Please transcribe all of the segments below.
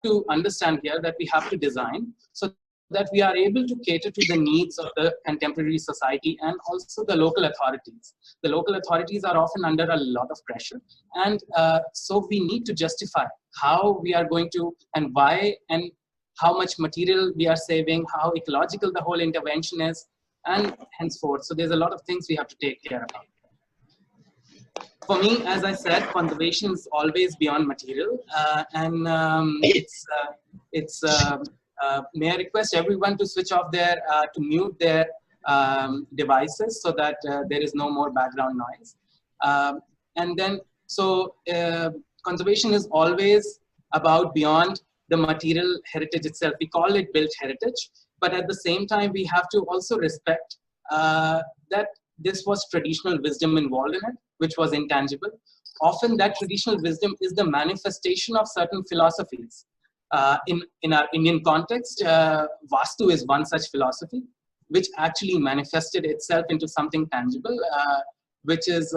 to understand here that we have to design so that we are able to cater to the needs of the contemporary society and also the local authorities. The local authorities are often under a lot of pressure, and so we need to justify how we are going to and why and how much material we are saving, how ecological the whole intervention is, and henceforth. So there's a lot of things we have to take care of. For me, as I said, conservation is always beyond material, may I request everyone to switch off their, to mute their devices so that there is no more background noise. Conservation is always about beyond the material heritage itself. We call it built heritage, but at the same time, we have to also respect that this was traditional wisdom involved in it, which was intangible. Often that traditional wisdom is the manifestation of certain philosophies. In our Indian context, Vastu is one such philosophy, which actually manifested itself into something tangible, which is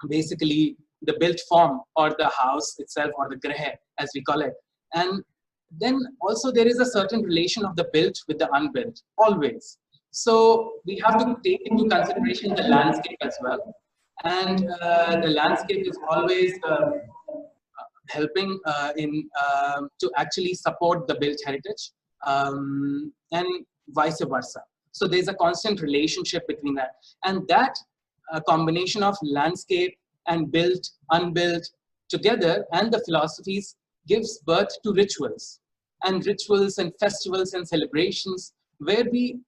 basically the built form or the house itself, or the graha, as we call it. And then also there is a certain relation of the built with the unbuilt, always. So we have to take into consideration the landscape as well. And the landscape is always helping to actually support the built heritage, and vice versa. So there's a constant relationship between that. And that combination of landscape and built, unbuilt together, and the philosophies gives birth to rituals and festivals and celebrations, where we,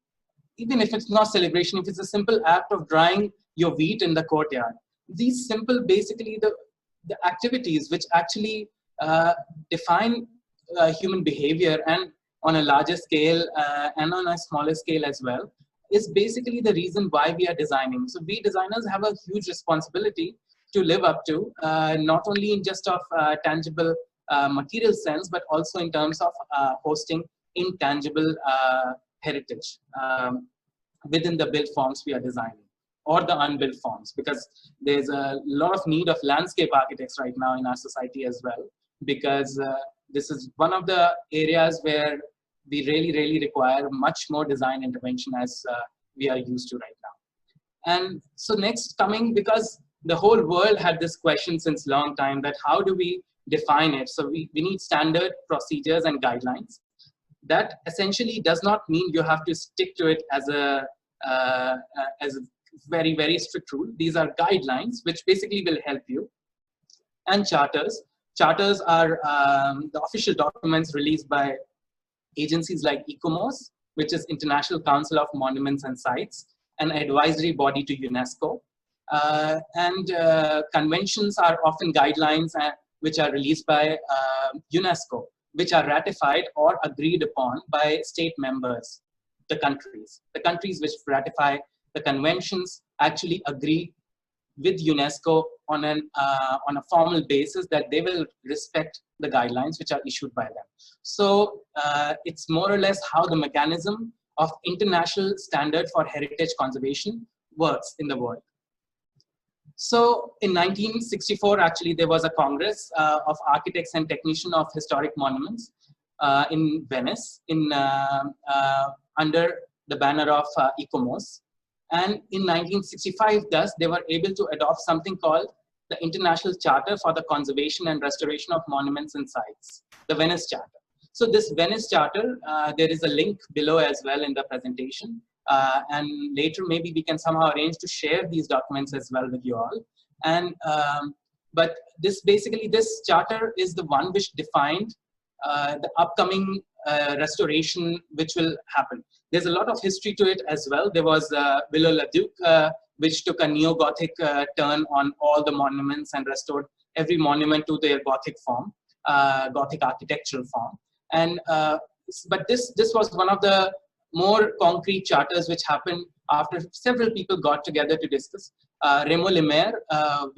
even if it's not celebration, if it's a simple act of drying your wheat in the courtyard, these simple, basically the activities which actually define human behavior, and on a larger scale and on a smaller scale as well, is basically the reason why we are designing. So we designers have a huge responsibility to live up to, not only in just of tangible material sense, but also in terms of hosting intangible heritage within the built forms we are designing, or the unbuilt forms, because there's a lot of need of landscape architects right now in our society as well, because this is one of the areas where we really require much more design intervention as we are used to right now. And so next coming, because the whole world had this question since long time, that how do we define it? So we need standard procedures and guidelines. That essentially does not mean you have to stick to it as a very strict rule. These are guidelines which basically will help you. And charters. Charters are the official documents released by agencies like ICOMOS, which is International Council of Monuments and Sites, an advisory body to UNESCO. Conventions are often guidelines which are released by UNESCO, which are ratified or agreed upon by state members, the countries. The countries which ratify the conventions actually agree with UNESCO on a formal basis that they will respect the guidelines which are issued by them. So it's more or less how the mechanism of international standard for heritage conservation works in the world. So in 1964, actually, there was a Congress of Architects and Technicians of Historic Monuments in Venice, under the banner of ICOMOS. And in 1965, thus, they were able to adopt something called the International Charter for the Conservation and Restoration of Monuments and Sites, the Venice Charter. So this Venice Charter, there is a link below as well in the presentation. And later, maybe we can somehow arrange to share these documents as well with you all. And but this charter is the one which defined the upcoming restoration which will happen. There's a lot of history to it as well. There was Viollet-le-Duc, which took a neo-Gothic turn on all the monuments and restored every monument to their Gothic form, Gothic architectural form. And but this was one of the more concrete charters which happened after several people got together to discuss. Raymond Lemaire, on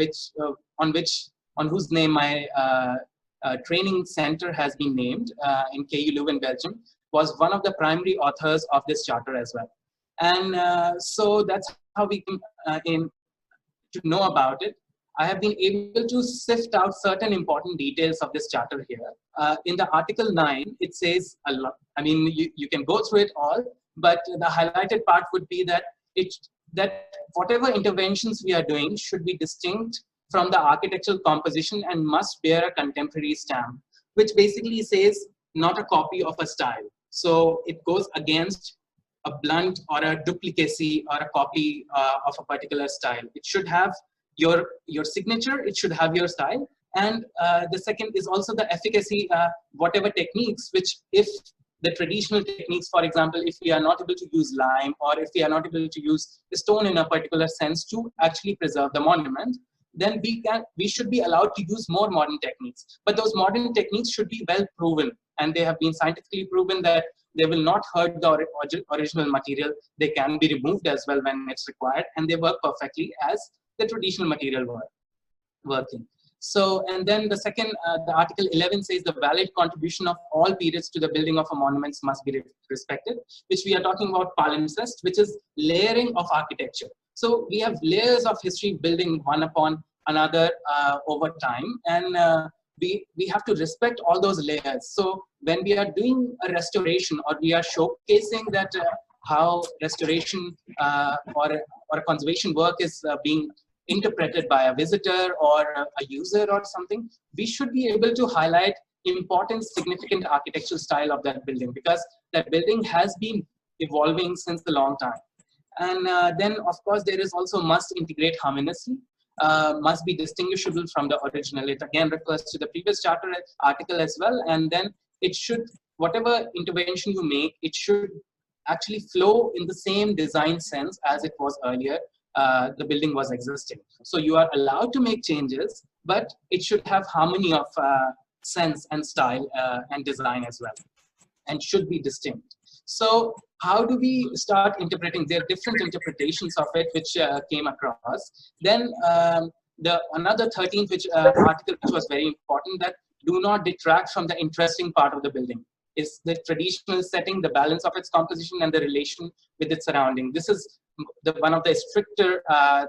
whose name my training center has been named in KU Leuven, Belgium, was one of the primary authors of this charter as well. And so that's how we came in to know about it. I have been able to sift out certain important details of this charter here. In the Article 9, it says a lot. I mean, you can go through it all, but the highlighted part would be that whatever interventions we are doing should be distinct from the architectural composition and must bear a contemporary stamp, which basically says not a copy of a style. So it goes against a blunt or a duplicacy or a copy of a particular style. It should have your signature, it should have your style. And the second is also the efficacy, whatever techniques, which if the traditional techniques, for example, if we are not able to use lime or if we are not able to use stone in a particular sense to actually preserve the monument, then we should be allowed to use more modern techniques. But those modern techniques should be well proven, and they have been scientifically proven that they will not hurt the original material. They can be removed as well when it's required, and they work perfectly as the traditional material working. So, and then the second, the Article 11 says the valid contribution of all periods to the building of a monument must be respected, which we are talking about palimpsest, which is layering of architecture. So we have layers of history building one upon another over time, and we have to respect all those layers. So when we are doing a restoration or we are showcasing that how restoration or a conservation work is being interpreted by a visitor or a user or something, we should be able to highlight important, significant architectural style of that building, because that building has been evolving since a long time. And then, of course, there is also must integrate harmoniously, must be distinguishable from the original. It again refers to the previous charter article as well. And then it should, whatever intervention you make, it should actually flow in the same design sense as it was earlier. The building was existing. So you are allowed to make changes, but it should have harmony of sense and style and design as well, and should be distinct. So how do we start interpreting? There are different interpretations of it which came across. Then another 13th article which was very important, that do not detract from the interesting part of the building. Is the traditional setting, the balance of its composition, and the relation with its surrounding. This is one of the stricter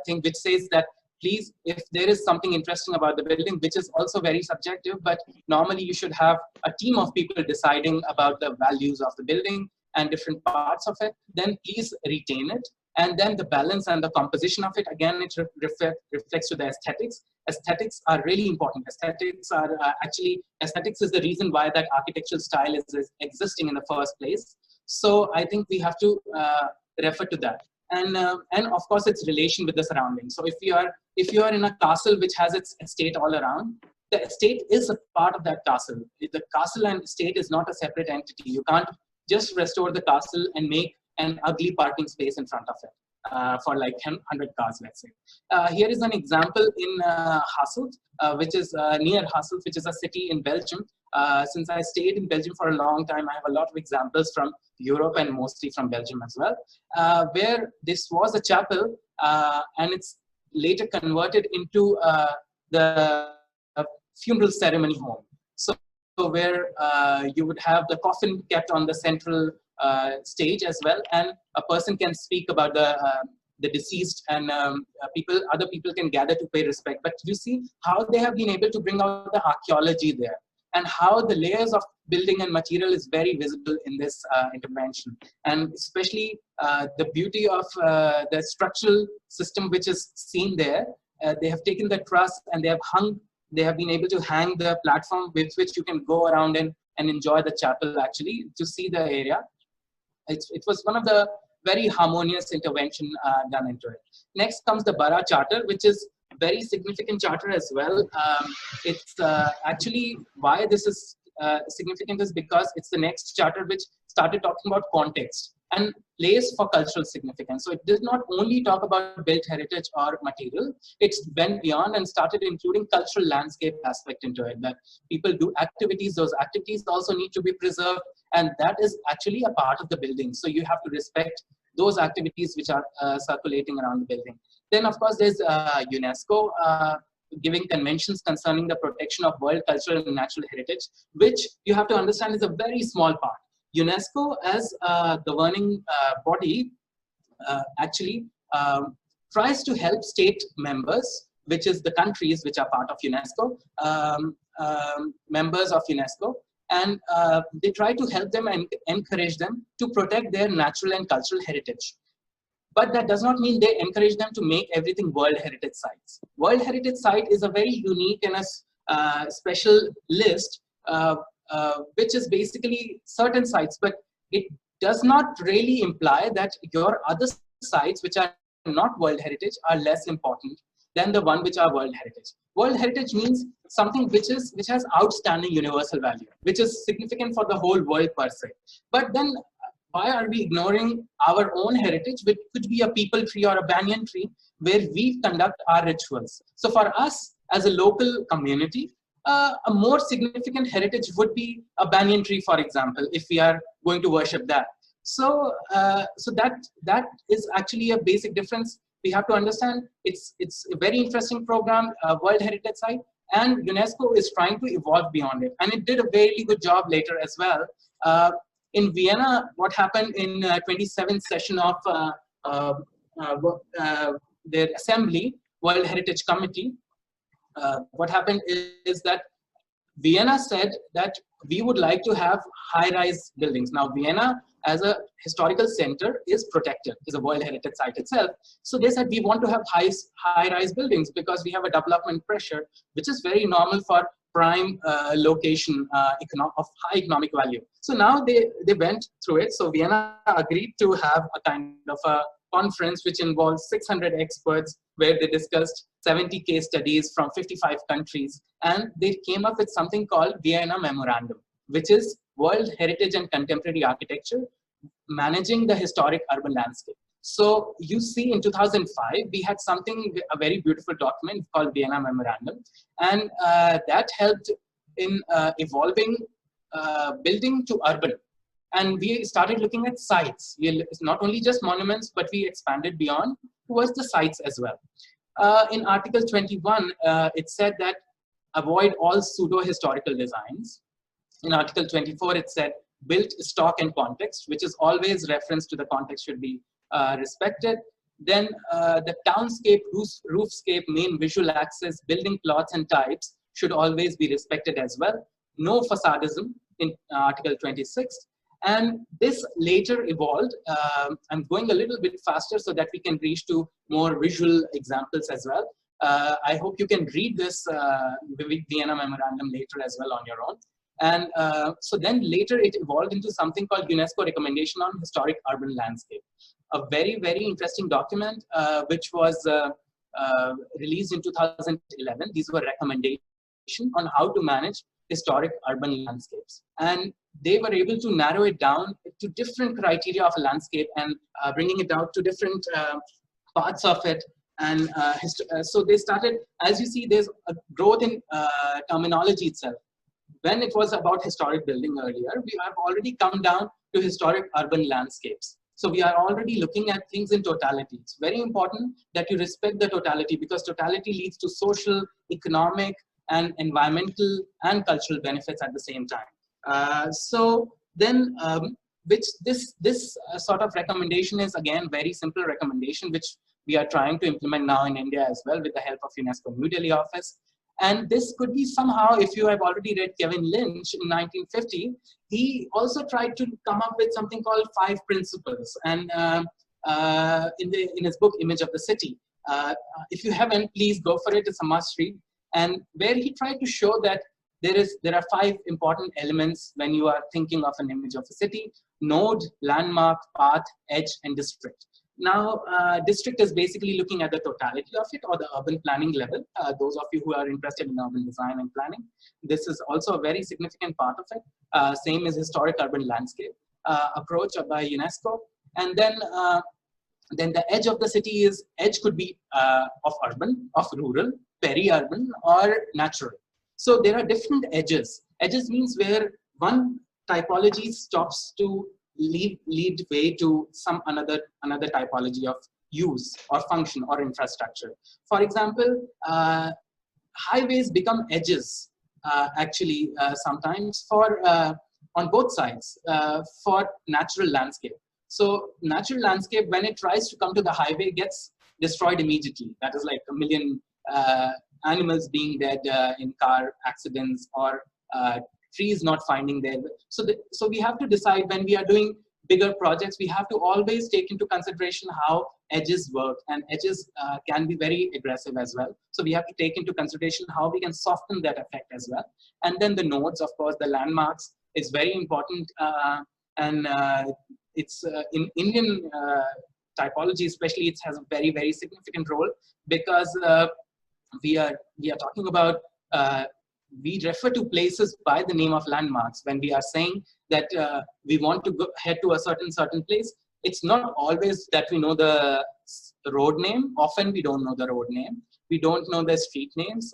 thing which says that please, if there is something interesting about the building, which is also very subjective, but normally you should have a team of people deciding about the values of the building and different parts of it, then please retain it. And then the balance and the composition of it, again, it reflects to the aesthetics. Aesthetics are really important. Aesthetics are aesthetics is the reason why that architectural style is existing in the first place. So I think we have to refer to that. And of course, its relation with the surroundings. So if you are in a castle which has its estate all around, the estate is a part of that castle. The castle and estate is not a separate entity. You can't just restore the castle and make an ugly parking space in front of it for like 100 cars, let's say. Here is an example in Hasselt, which is near Hasselt, which is a city in Belgium. Since I stayed in Belgium for a long time, I have a lot of examples from Europe and mostly from Belgium as well, where this was a chapel and it's later converted into the funeral ceremony home. So where you would have the coffin kept on the central stage as well, and a person can speak about the deceased, and other people can gather to pay respect. But you see how they have been able to bring out the archaeology there, and how the layers of building and material is very visible in this intervention, and especially the beauty of the structural system which is seen there. They have taken the truss and they have been able to hang the platform with which you can go around and enjoy the chapel actually to see the area. It was one of the very harmonious intervention done into it. Next comes the Bara Charter, which is a very significant charter as well. It's actually why this is significant is because it's the next charter which started talking about context and place for cultural significance. So it did not only talk about built heritage or material, it went beyond and started including cultural landscape aspect into it, that people do activities, those activities also need to be preserved, and that is actually a part of the building. So you have to respect those activities which are circulating around the building. Then of course there's UNESCO giving conventions concerning the protection of world cultural and natural heritage, which you have to understand is a very small part. UNESCO as a governing body actually tries to help state members which is the countries which are part of UNESCO, members of UNESCO, and they try to help them and encourage them to protect their natural and cultural heritage. But that does not mean they encourage them to make everything World Heritage Sites. World Heritage Site is a very unique and a special list, which is basically certain sites, but it does not really imply that your other sites, which are not World Heritage, are less important than the one which are World Heritage. World Heritage means something which has outstanding universal value, which is significant for the whole world per se. But then why are we ignoring our own heritage, which could be a peepal tree or a banyan tree, where we conduct our rituals? So for us as a local community, a more significant heritage would be a banyan tree, for example, if we are going to worship that. So, so that is actually a basic difference. We have to understand it's a very interesting program, World Heritage Site, and UNESCO is trying to evolve beyond it. And it did a very good job later as well. In Vienna, what happened in 27th session of their assembly, World Heritage Committee, what happened is that Vienna said that we would like to have high-rise buildings. Now, Vienna as a historical center is protected, is a World Heritage Site itself. So they said we want to have high-rise buildings because we have a development pressure, which is very normal for prime location of high economic value. So now they went through it. So Vienna agreed to have a kind of a conference which involves 600 experts, where they discussed 70 case studies from 55 countries, and they came up with something called Vienna Memorandum, which is World Heritage and Contemporary Architecture, managing the historic urban landscape. So you see in 2005, we had a very beautiful document called Vienna Memorandum, and that helped in evolving building to urban. And we started looking at sites. It's not only just monuments, but we expanded beyond towards the sites as well. In Article 21, it said that avoid all pseudo-historical designs. In Article 24, it said built stock and context, which is always reference to the context should be respected. Then the townscape, roofscape, main visual axis, building plots and types should always be respected as well. No facadism in Article 26. And this later evolved. I'm going a little bit faster so that we can reach to more visual examples as well. I hope you can read this Vienna Memorandum later as well on your own. And so then later it evolved into something called UNESCO Recommendation on Historic Urban Landscape. A very, very interesting document which was released in 2011. These were recommendations on how to manage historic urban landscapes. And they were able to narrow it down to different criteria of a landscape and bringing it out to different parts of it. And so they started, as you see, there's a growth in terminology itself. When it was about historic building earlier, we have already come down to historic urban landscapes. So we are already looking at things in totality. It's very important that you respect the totality, because totality leads to social, economic, and environmental and cultural benefits at the same time. So then, which this sort of recommendation is again very simple recommendation, which we are trying to implement now in India as well with the help of UNESCO New Delhi office. And this could be somehow, if you have already read Kevin Lynch in 1950, he also tried to come up with something called 5 principles. And in his book, Image of the City, if you haven't, please go for it. It's a must read. And where he tried to show that there are 5 important elements when you are thinking of an image of a city: node, landmark, path, edge, and district. Now, district is basically looking at the totality of it, or the urban planning level. Those of you who are interested in urban design and planning, this is also a very significant part of it. Same as historic urban landscape approach by UNESCO. And then the edge of the city is, edge could be of urban, of rural, peri-urban, or natural. So there are different edges. Edges means where one typology stops to lead way to some another typology of use or function or infrastructure. For example, highways become edges actually sometimes for on both sides for natural landscape. So natural landscape, when it tries to come to the highway, gets destroyed immediately. That is like a million animals being dead in car accidents, or trees not finding their way. So we have to decide when we are doing bigger projects, we have to always take into consideration how edges work, and edges can be very aggressive as well. So we have to take into consideration how we can soften that effect as well. And then the nodes, of course, the landmarks is very important, and it's in Indian typology especially, it has a very, very significant role, because we are talking about, we refer to places by the name of landmarks. When we are saying that we want to head to a certain place, it's not always that we know the road name. Often we don't know the road name. We don't know the street names,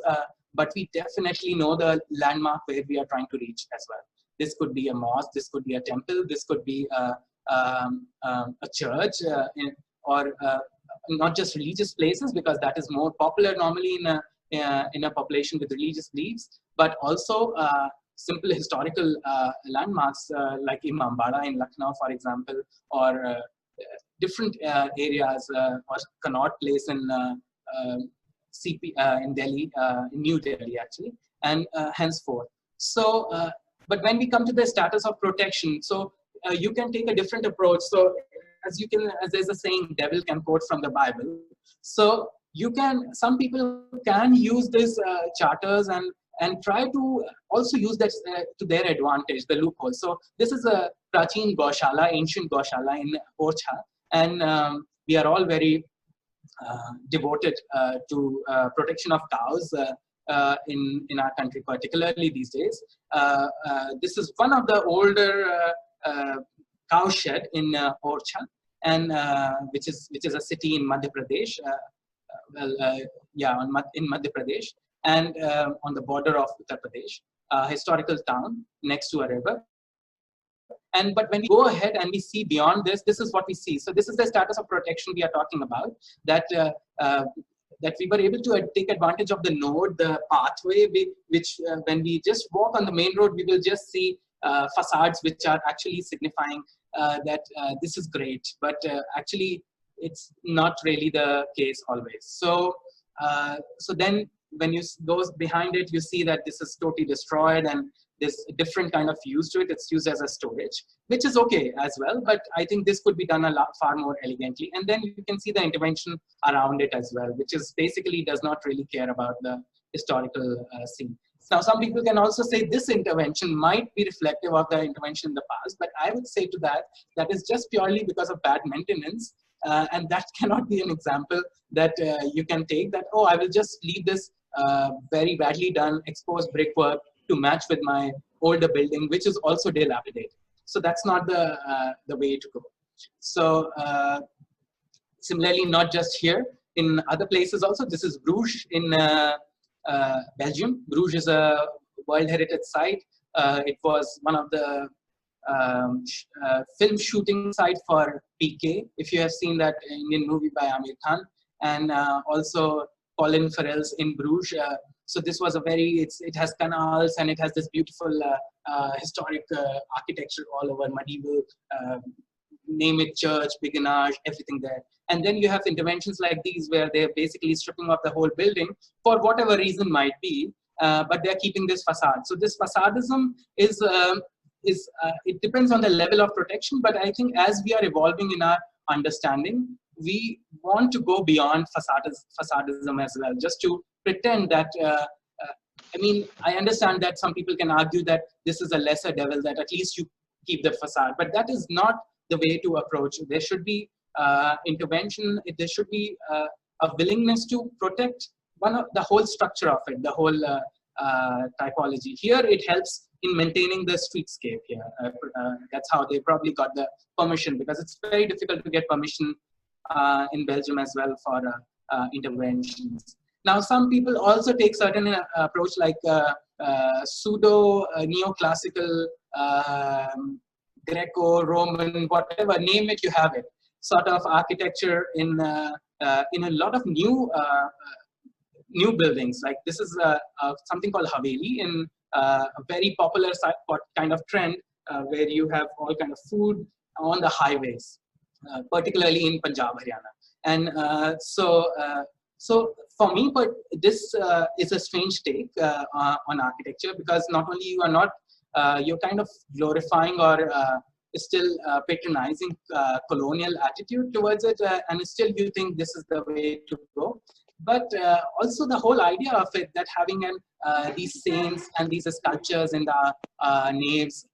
but we definitely know the landmark where we are trying to reach as well. This could be a mosque, this could be a temple, this could be a church, or not just religious places, because that is more popular normally in a population with religious beliefs, but also simple historical landmarks like Imambara in Lucknow, for example, or different areas, or Connaught Place in in Delhi, in New Delhi actually, and henceforth. So, but when we come to the status of protection, so you can take a different approach. So as there's a saying, devil can quote from the Bible. So some people can use these charters and try to also use that to their advantage, the loophole. So this is a Prachin Gaushala, ancient Gaushala in Orchha, and we are all very devoted to protection of cows in our country, particularly these days. This is one of the older cow shed in Orchha, and which is a city in Madhya Pradesh. In Madhya Pradesh, and on the border of Uttar Pradesh, historical town next to a river. But when we go ahead and we see beyond this, this is what we see. So this is the status of protection we are talking about, that we were able to take advantage of the node, the pathway, which when we just walk on the main road, we will just see facades which are actually signifying that this is great, but actually it's not really the case always. So so then when you go behind it, you see that this is totally destroyed, and there's a different kind of use to it. It's used as a storage, which is okay as well, but I think this could be done far more elegantly. And then you can see the intervention around it as well, which is basically does not really care about the historical scene. Now, some people can also say this intervention might be reflective of the intervention in the past, but I would say to that is just purely because of bad maintenance. And that cannot be an example that you can take that, oh, I will just leave this very badly done exposed brickwork to match with my older building, which is also dilapidated. So that's not the way to go. So similarly, not just here, in other places also. This is Bruges in Belgium. Bruges is a World Heritage Site. It was one of the film shooting site for PK, if you have seen that Indian movie by Amir Khan, and also Colin Farrell's in Bruges. So this was it has canals, and it has this beautiful historic architecture all over, medieval, name it, church, beguinage, everything there. And then you have interventions like these where they're basically stripping off the whole building for whatever reason might be, but they're keeping this facade. So this facadism is it depends on the level of protection, but I think as we are evolving in our understanding, we want to go beyond facadism as well, just to pretend that, I mean, I understand that some people can argue that this is a lesser devil, that at least you keep the facade, but that is not the way to approach it. There should be intervention, there should be a willingness to protect the whole structure of it, the whole typology. Here it helps in maintaining the streetscape here. That's how they probably got the permission, because it's very difficult to get permission in Belgium as well for interventions. Now, some people also take certain approach like pseudo neoclassical, Greco-Roman, whatever, name it, you have it, sort of architecture in a lot of new buildings. Like this is something called Haveli in a very popular kind of trend where you have all kind of food on the highways, particularly in Punjab, Haryana. And So for me, but this is a strange take on architecture, because not only you are not, you're kind of glorifying or still patronizing colonial attitude towards it, and still you think this is the way to go. But also the whole idea of it, that having these saints and these sculptures in the naves,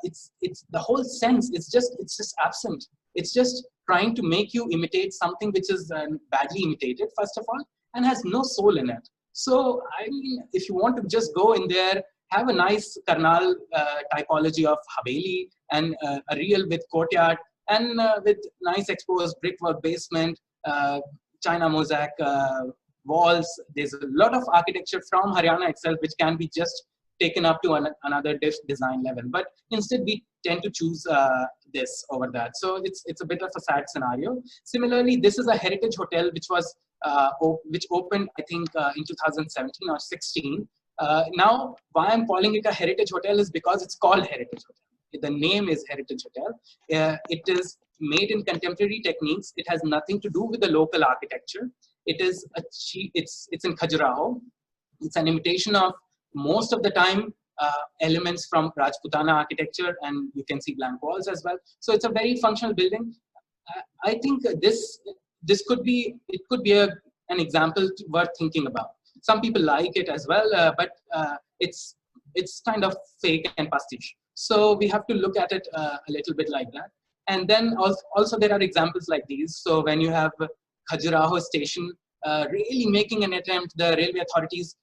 it's the whole sense. It's just absent. It's just trying to make you imitate something which is badly imitated, first of all, and has no soul in it. So I mean, if you want to just go in there, have a nice Karnal typology of Haveli, and a real with courtyard, and with nice exposed brickwork basement, China mosaic walls. There's a lot of architecture from Haryana itself which can be just taken up to another design level. But instead we tend to choose this over that. So it's a bit of a sad scenario. Similarly, this is a heritage hotel which was which opened, I think, in 2017 or 16. Now, why I'm calling it a heritage hotel is because it's called Heritage Hotel. The name is Heritage Hotel. It is made in contemporary techniques. It has nothing to do with the local architecture. It is it's in Khajuraho. It's an imitation of, most of the time, elements from Rajputana architecture, and you can see blank walls as well. So it's a very functional building. I think this could be, it could be an example worth thinking about. Some people like it as well, but it's kind of fake and pastiche. So we have to look at it a little bit like that. And then also there are examples like these. So when you have Khajuraho station really making an attempt, the railway authorities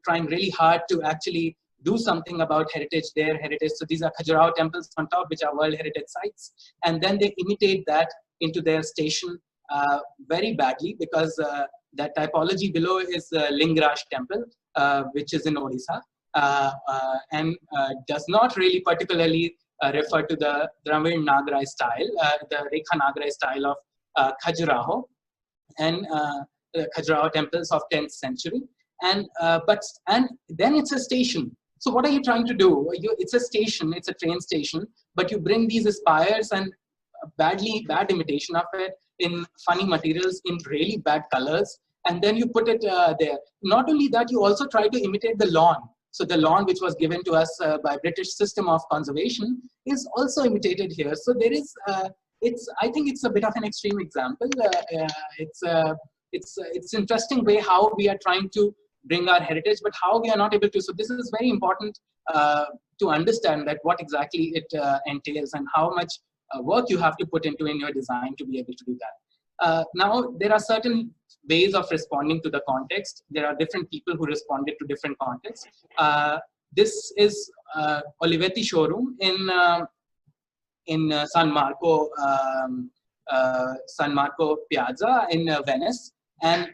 trying really hard to actually do something about heritage, their heritage. So these are Khajuraho temples on top, which are World Heritage Sites. And then they imitate that into their station very badly, because that typology below is Lingraj temple, which is in Odisha, and does not really particularly refer to the Dravin Nagarai style, the Rekha Nagarai style of Khajuraho, and Khajuraho temples of 10th century. And then it's a station. So what are you trying to do? It's a station, it's a train station, but you bring these spires and bad imitation of it in funny materials, in really bad colors, and then you put it there. Not only that, you also try to imitate the lawn. So the lawn which was given to us by British system of conservation is also imitated here. So there is, I think it's a bit of an extreme example. It's interesting way how we are trying to bring our heritage, but how we are not able to. So this is very important to understand that what exactly it entails, and how much work you have to put into in your design to be able to do that. Now, there are certain ways of responding to the context. There are different people who responded to different contexts. This is Olivetti showroom in San Marco Piazza in Venice, and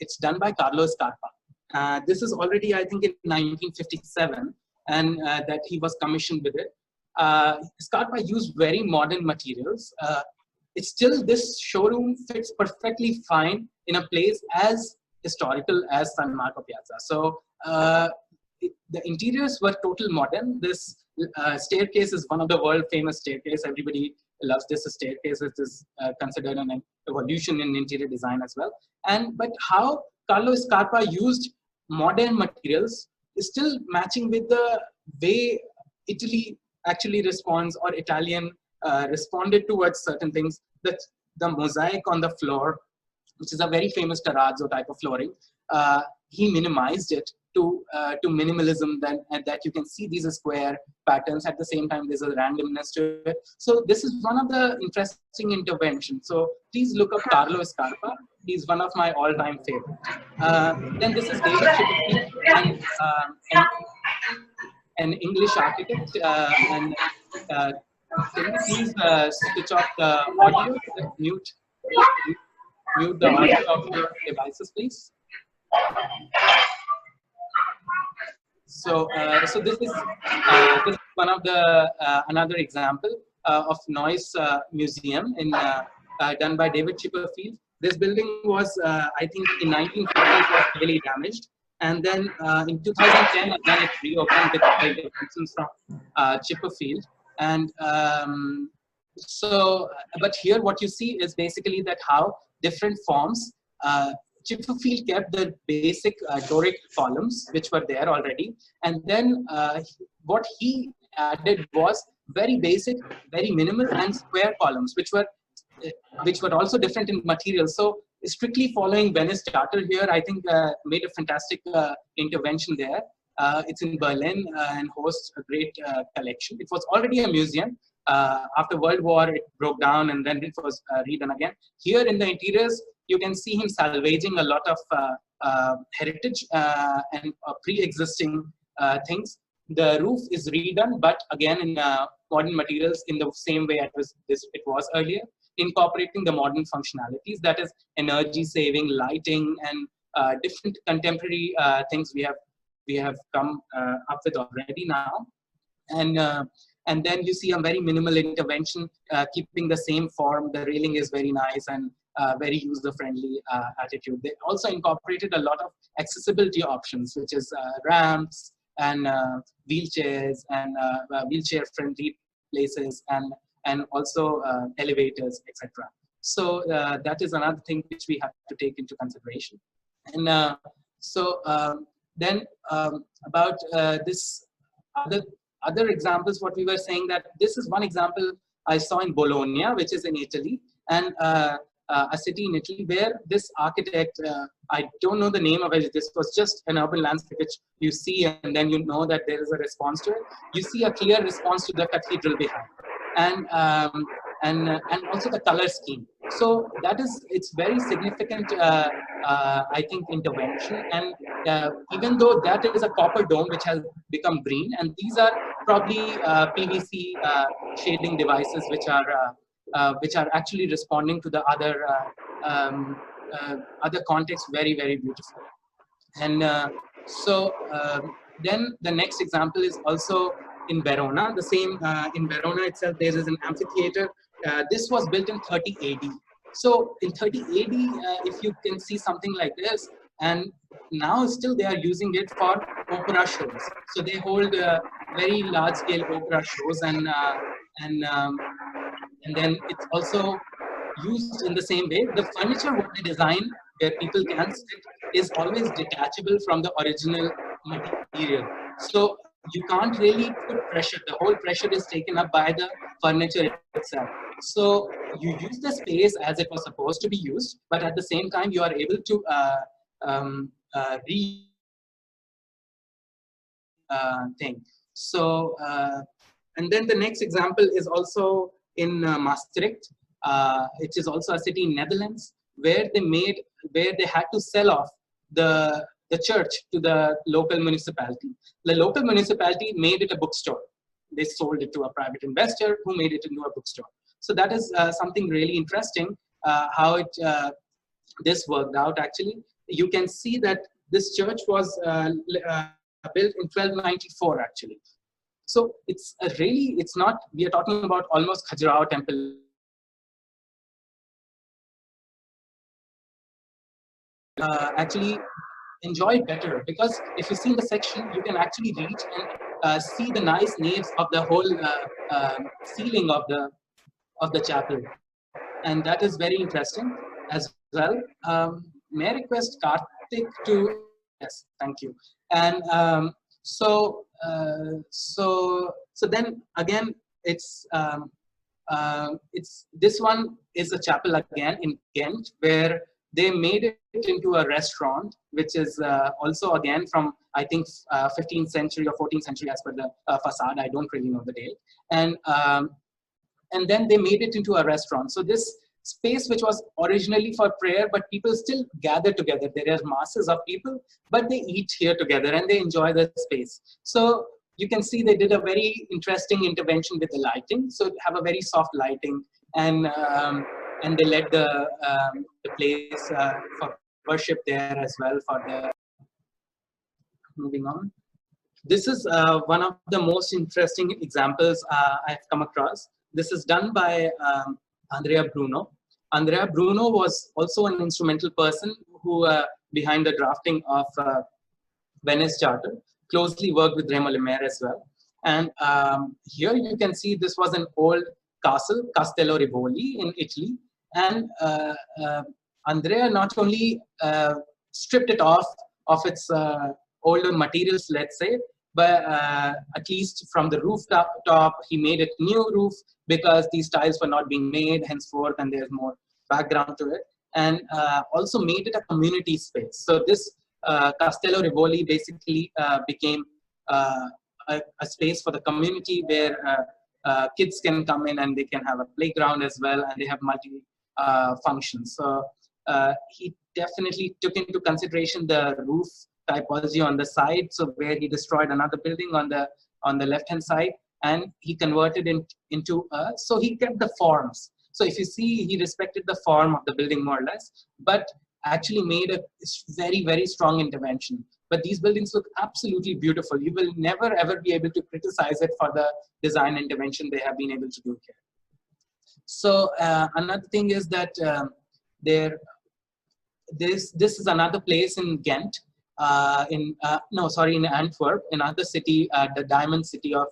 it's done by Carlo Scarpa. This is already, I think, in 1957, and that he was commissioned with it. Scarpa used very modern materials. It's still, this showroom fits perfectly fine in a place as historical as San Marco Piazza. So the interiors were total modern. This staircase is one of the world famous staircase. Everybody loves this staircase. It is considered an evolution in interior design as well. But how Carlo Scarpa used modern materials is still matching with the way Italy actually responds, or Italian responded towards certain things. That the mosaic on the floor, which is a very famous terrazzo type of flooring, he minimized it to minimalism, and that you can see these square patterns. At the same time, there's a randomness to it. So this is one of the interesting interventions. So please look up Carlo Scarpa. He's one of my all-time favorites. Then this is David Chipperfield, an English architect, and can you please switch off the audio, mute the audio of your devices, please? So, this is one of the another example of noise museum done by David Chipperfield. This building was, I think, in 1940s was really damaged, and then in 2010, again it reopened with the interventions from Chipperfield. And but here what you see is basically that how different forms Chipperfield kept the basic Doric columns, which were there already. And then what he added was very basic, very minimal, and square columns, which were also different in material. So strictly following Venice Charter here, I think made a fantastic intervention there. It's in Berlin and hosts a great collection. It was already a museum. After World War, it broke down and then it was redone again. Here in the interiors, you can see him salvaging a lot of heritage and pre-existing things. The roof is redone, but again in modern materials in the same way it was earlier, incorporating the modern functionalities, that is energy saving, lighting, and different contemporary things we have come up with already now. And then you see a very minimal intervention, keeping the same form. The railing is very nice and very user-friendly attitude. They also incorporated a lot of accessibility options, which is ramps and wheelchairs and wheelchair-friendly places and also elevators, etc. So that is another thing which we have to take into consideration. And then about this other examples, what we were saying, that this is one example I saw in Bologna, which is in Italy, and a city in Italy where this architect, I don't know the name of it, this was just an urban landscape which you see and then you know that there is a response to it. You see a clear response to the cathedral behind, and also the color scheme. So that is, it's very significant, I think, intervention. And even though that is a copper dome which has become green, and these are probably PVC shading devices which are actually responding to the other context very, very beautiful. And then the next example is also in Verona. The same in Verona itself, there is an amphitheater. This was built in 30 AD. So in 30 AD, if you can see something like this, and now still they are using it for opera shows. So they hold very large-scale opera shows, and then it's also used in the same way. The furniture what they design, where people can sit, is always detachable from the original material. So you can't really put pressure. The whole pressure is taken up by the furniture itself. So you use the space as it was supposed to be used, but at the same time you are able to thing. So and then the next example is also in Maastricht. It is also a city in Netherlands where they had to sell off the church to the local municipality. The local municipality made it a bookstore. They sold it to a private investor who made it into a bookstore. So that is something really interesting, how this worked out actually. You can see that this church was built in 1294 actually. So it's it's not, we are talking about almost Khajuraho temple. Actually enjoy better, because if you see in the section, you can actually reach and see the nice naves of the whole ceiling of the chapel, and that is very interesting as well. May I request Karthik to, yes, thank you. And so then again, it's this one is a chapel again in Ghent, where they made it into a restaurant, which is also again from, I think, 15th century or 14th century as per the facade. I don't really know the date. And then they made it into a restaurant. So this space, which was originally for prayer, but people still gather together. There are masses of people, but they eat here together and they enjoy the space. So you can see they did a very interesting intervention with the lighting. So have a very soft lighting, and they let the place for worship there as well. For the moving on, this is one of the most interesting examples I've come across. This is done by Andrea Bruno. Andrea Bruno was also an instrumental person who, behind the drafting of Venice Charter, closely worked with Remo Lemaire as well. And here you can see this was an old castle, Castello Rivoli in Italy. And Andrea not only stripped it off of its older materials, let's say, but at least from the rooftop, he made a new roof because these tiles were not being made henceforth, and there's more background to it, and also made it a community space. So this Castello Rivoli basically became a space for the community where kids can come in and they can have a playground as well, and they have multi functions. So he definitely took into consideration the roof typology on the side, so where he destroyed another building on the left hand side, and he converted it into so he kept the forms. So if you see, he respected the form of the building more or less, but actually made a very, very strong intervention. But these buildings look absolutely beautiful. You will never ever be able to criticize it for the design intervention they have been able to do here. So another thing is that this is another place in Ghent, in Antwerp, another city, the diamond city of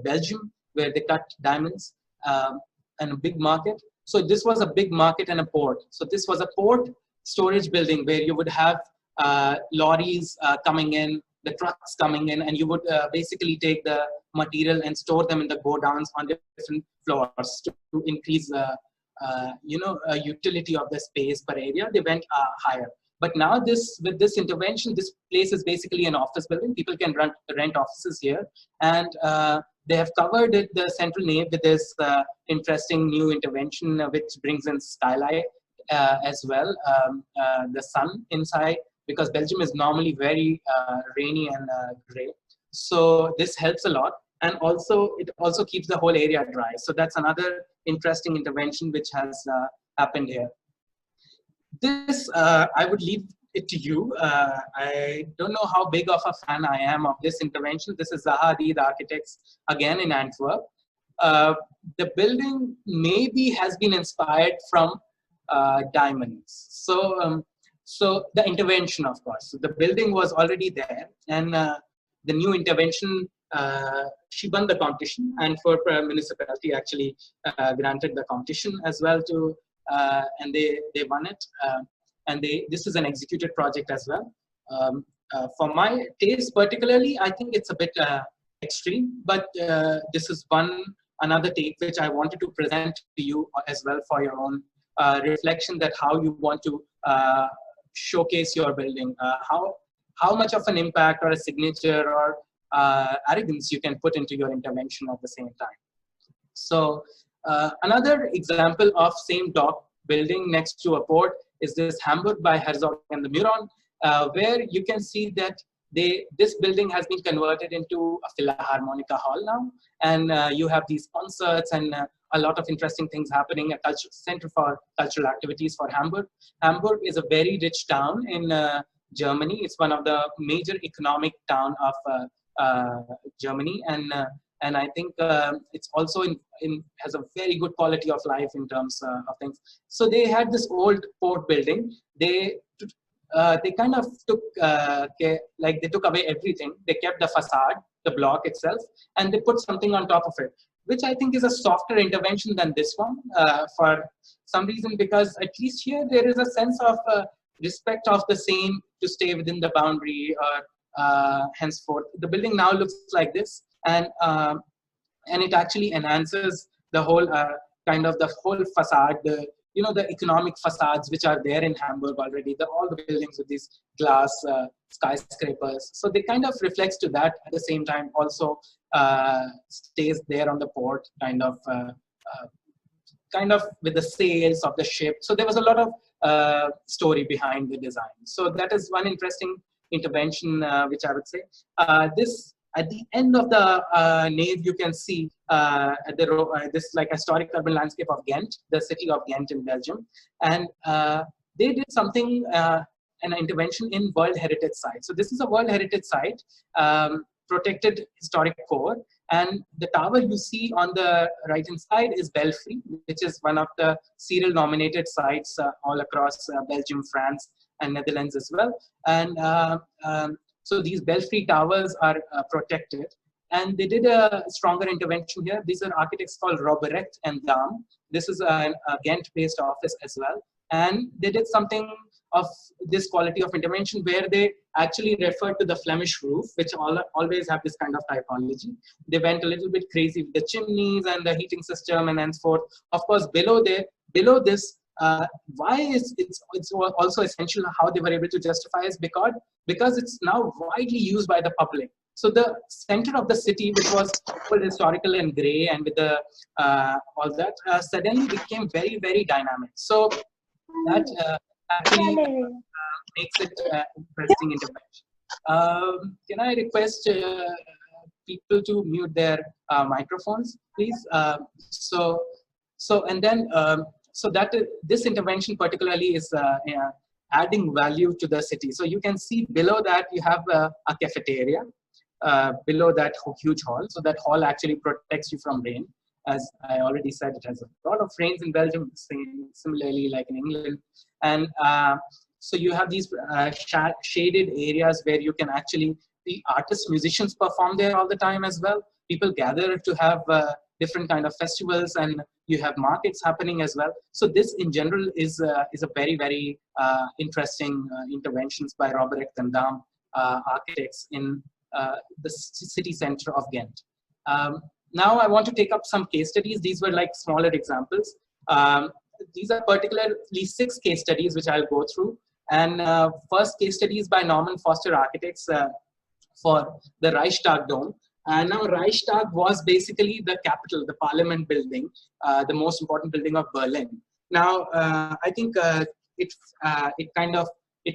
Belgium, where they cut diamonds, and a big market. So this was a big market and a port. So this was a port storage building where you would have lorries coming in, the trucks coming in, and you would basically take the material and store them in the godowns on different floors to increase utility of the space per area. They went higher. But now with this intervention, this place is basically an office building. People can rent offices here, and they have covered it, the central nave, with this interesting new intervention, which brings in skylight as well, the sun inside, because Belgium is normally very rainy and gray. So this helps a lot. And also, it also keeps the whole area dry. So that's another interesting intervention which has happened here. This, I would leave it to you. I don't know how big of a fan I am of this intervention. This is Zaha Hadid Architects, again in Antwerp. The building maybe has been inspired from diamonds. So the intervention, of course. So the building was already there, and the new intervention, she won the competition, and Antwerp municipality actually granted the competition as well to, and they won it, and this is an executed project as well. For my taste particularly, I think it's a bit extreme, but this is another take which I wanted to present to you as well for your own reflection, that how you want to showcase your building, how much of an impact or a signature or arrogance you can put into your intervention at the same time. So another example of same dock building next to a port is this Hamburg by Herzog and the Muron, where you can see that this building has been converted into a Philharmonica hall now, and you have these concerts and a lot of interesting things happening, a cultural center for cultural activities for Hamburg. Hamburg is a very rich town in Germany. It's one of the major economic town of Germany, and I think it's also has a very good quality of life in terms of things. So they had this old port building. They kind of took they took away everything. They kept the facade, the block itself, and they put something on top of it, which I think is a softer intervention than this one for some reason, because at least here there is a sense of respect of the same to stay within the boundary, or henceforth. The building now looks like this, and it actually enhances the whole the whole facade, the economic facades which are there in Hamburg already, all the buildings with these glass skyscrapers. So they kind of reflects to that. At the same time, also stays there on the port, kind of with the sails of the ship. So there was a lot of story behind the design. So that is one interesting intervention, which I would say. This at the end of the nave, you can see this historic urban landscape of Ghent, the city of Ghent in Belgium, and they did something, an intervention in World Heritage Site. So this is a World Heritage Site, protected historic core, and the tower you see on the right hand side is Belfry, which is one of the serial nominated sites all across Belgium, France, and Netherlands as well. And so these belfry towers are protected, and they did a stronger intervention here. These are architects called Robrecht and Dam. This is a Ghent-based office as well. And they did something of this quality of intervention where they actually referred to the Flemish roof, which always have this kind of typology. They went a little bit crazy with the chimneys and the heating system and henceforth. Of course, below this, why it's also essential how they were able to justify is because it's now widely used by the public. So the center of the city, which was all historical and gray and with the all that, suddenly became very, very dynamic. So that actually makes it interesting intervention. Can I request people to mute their microphones, please? So that this intervention particularly is adding value to the city. So you can see below that you have a cafeteria, below that huge hall. So that hall actually protects you from rain. As I already said, it has a lot of rains in Belgium, similarly like in England. And so you have these shaded areas where you can actually, the artists, musicians perform there all the time as well. People gather to have different kind of festivals, and you have markets happening as well. So this in general is a very, very interesting interventions by Robrecht and Dam architects in the city center of Ghent. Now I want to take up some case studies. These were like smaller examples. These are particularly 6 case studies which I'll go through. And first case study is by Norman Foster Architects for the Reichstag Dome. Now Reichstag was basically the capital, the parliament building, the most important building of Berlin. Now I think it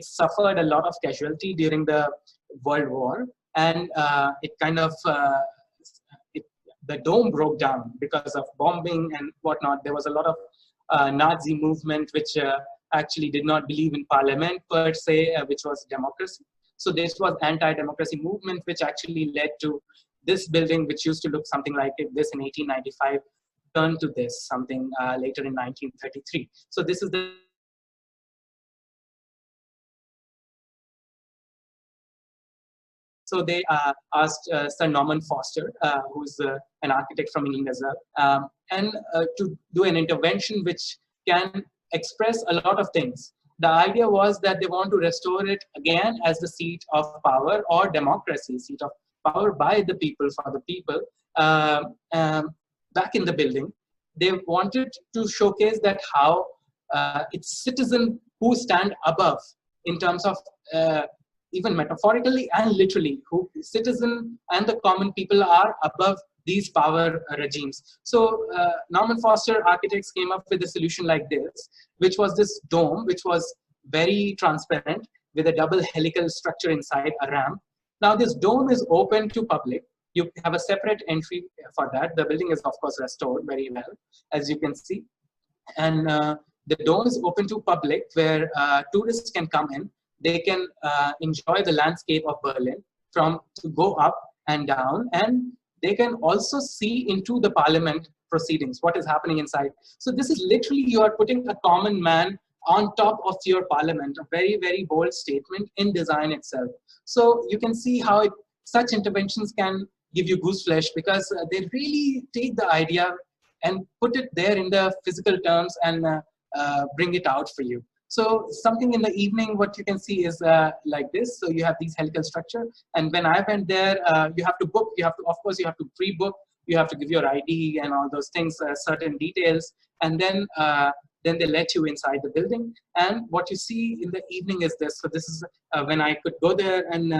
suffered a lot of casualty during the World War, and the dome broke down because of bombing and whatnot. There was a lot of Nazi movement which actually did not believe in parliament per se, which was democracy. So this was anti-democracy movement which actually led to this building, which used to look something like this in 1895, turned to this something later in 1933. So this is the So they asked Sir Norman Foster, who's an architect from England as well, to do an intervention which can express a lot of things. The idea was that they want to restore it again as the seat of power or democracy, seat of power by the people, for the people, back in the building. They wanted to showcase that how it's citizens who stand above in terms of even metaphorically and literally, who citizen and the common people are above these power regimes. So Norman Foster Architects came up with a solution like this, which was this dome, which was very transparent with a double helical structure inside a ramp. Now this dome is open to public. You have a separate entry for that. The building is of course restored very well, as you can see. And the dome is open to public where tourists can come in. They can enjoy the landscape of Berlin to go up and down, and they can also see into the parliament proceedings, what is happening inside. So this is literally, you are putting a common man on top of your parliament, a very, very bold statement in design itself. So you can see how such interventions can give you goose flesh, because they really take the idea and put it there in the physical terms and bring it out for you. So something in the evening, what you can see is like this. So you have these helical structure. And when I went there, you have to book, of course, you have to pre-book, you have to give your ID and all those things, certain details. And then they let you inside the building. And what you see in the evening is this. So this is when I could go there, and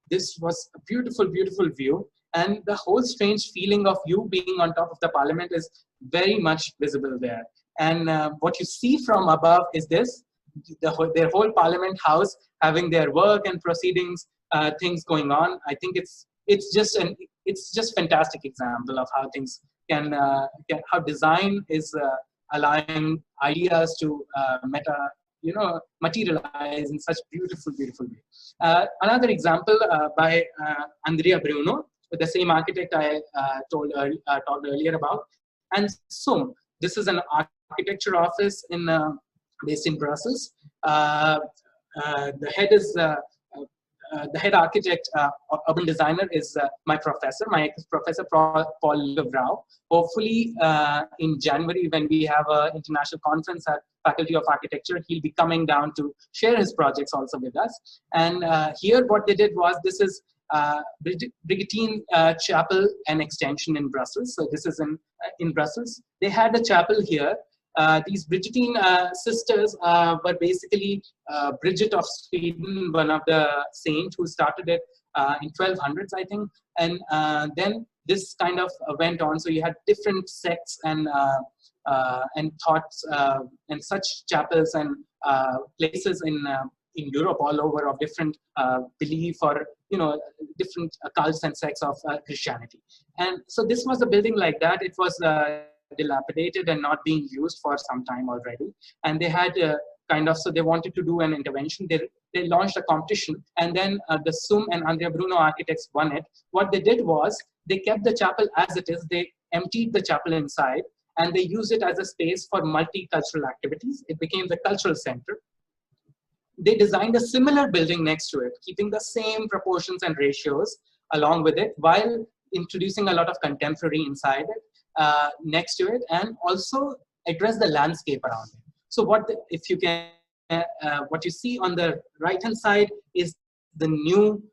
this was a beautiful, beautiful view. And the whole strange feeling of you being on top of the parliament is very much visible there. And what you see from above is this. Their whole parliament house having their work and proceedings, things going on. I think it's just fantastic example of how things how design is allowing ideas to materialize in such beautiful, beautiful way. Another example by Andrea Bruno, the same architect I talked earlier about, and SUM. This is an architecture office based in Brussels. The head is the head architect, urban designer is my professor, Professor Paul Rao. Hopefully in January, when we have an international conference at Faculty of Architecture, he'll be coming down to share his projects also with us. And here what they did was, this is Brigantine Chapel and Extension in Brussels. So this is in Brussels. They had a chapel here. These Brigantine sisters were basically Bridget of Sweden, one of the saints who started it in 1200s, I think. And then this kind of went on. So you had different sects and thoughts and such chapels and places in Europe all over of different belief or different cults and sects of Christianity. And so this was a building like that. It was dilapidated and not being used for some time already. And they had so they wanted to do an intervention. They launched a competition, and then the Sum and Andrea Bruno architects won it. What they did was, they kept the chapel as it is. They emptied the chapel inside, and they used it as a space for multicultural activities. It became the cultural center. They designed a similar building next to it, keeping the same proportions and ratios along with it, while introducing a lot of contemporary inside it, next to it, and also address the landscape around it. So what you see on the right hand side is the new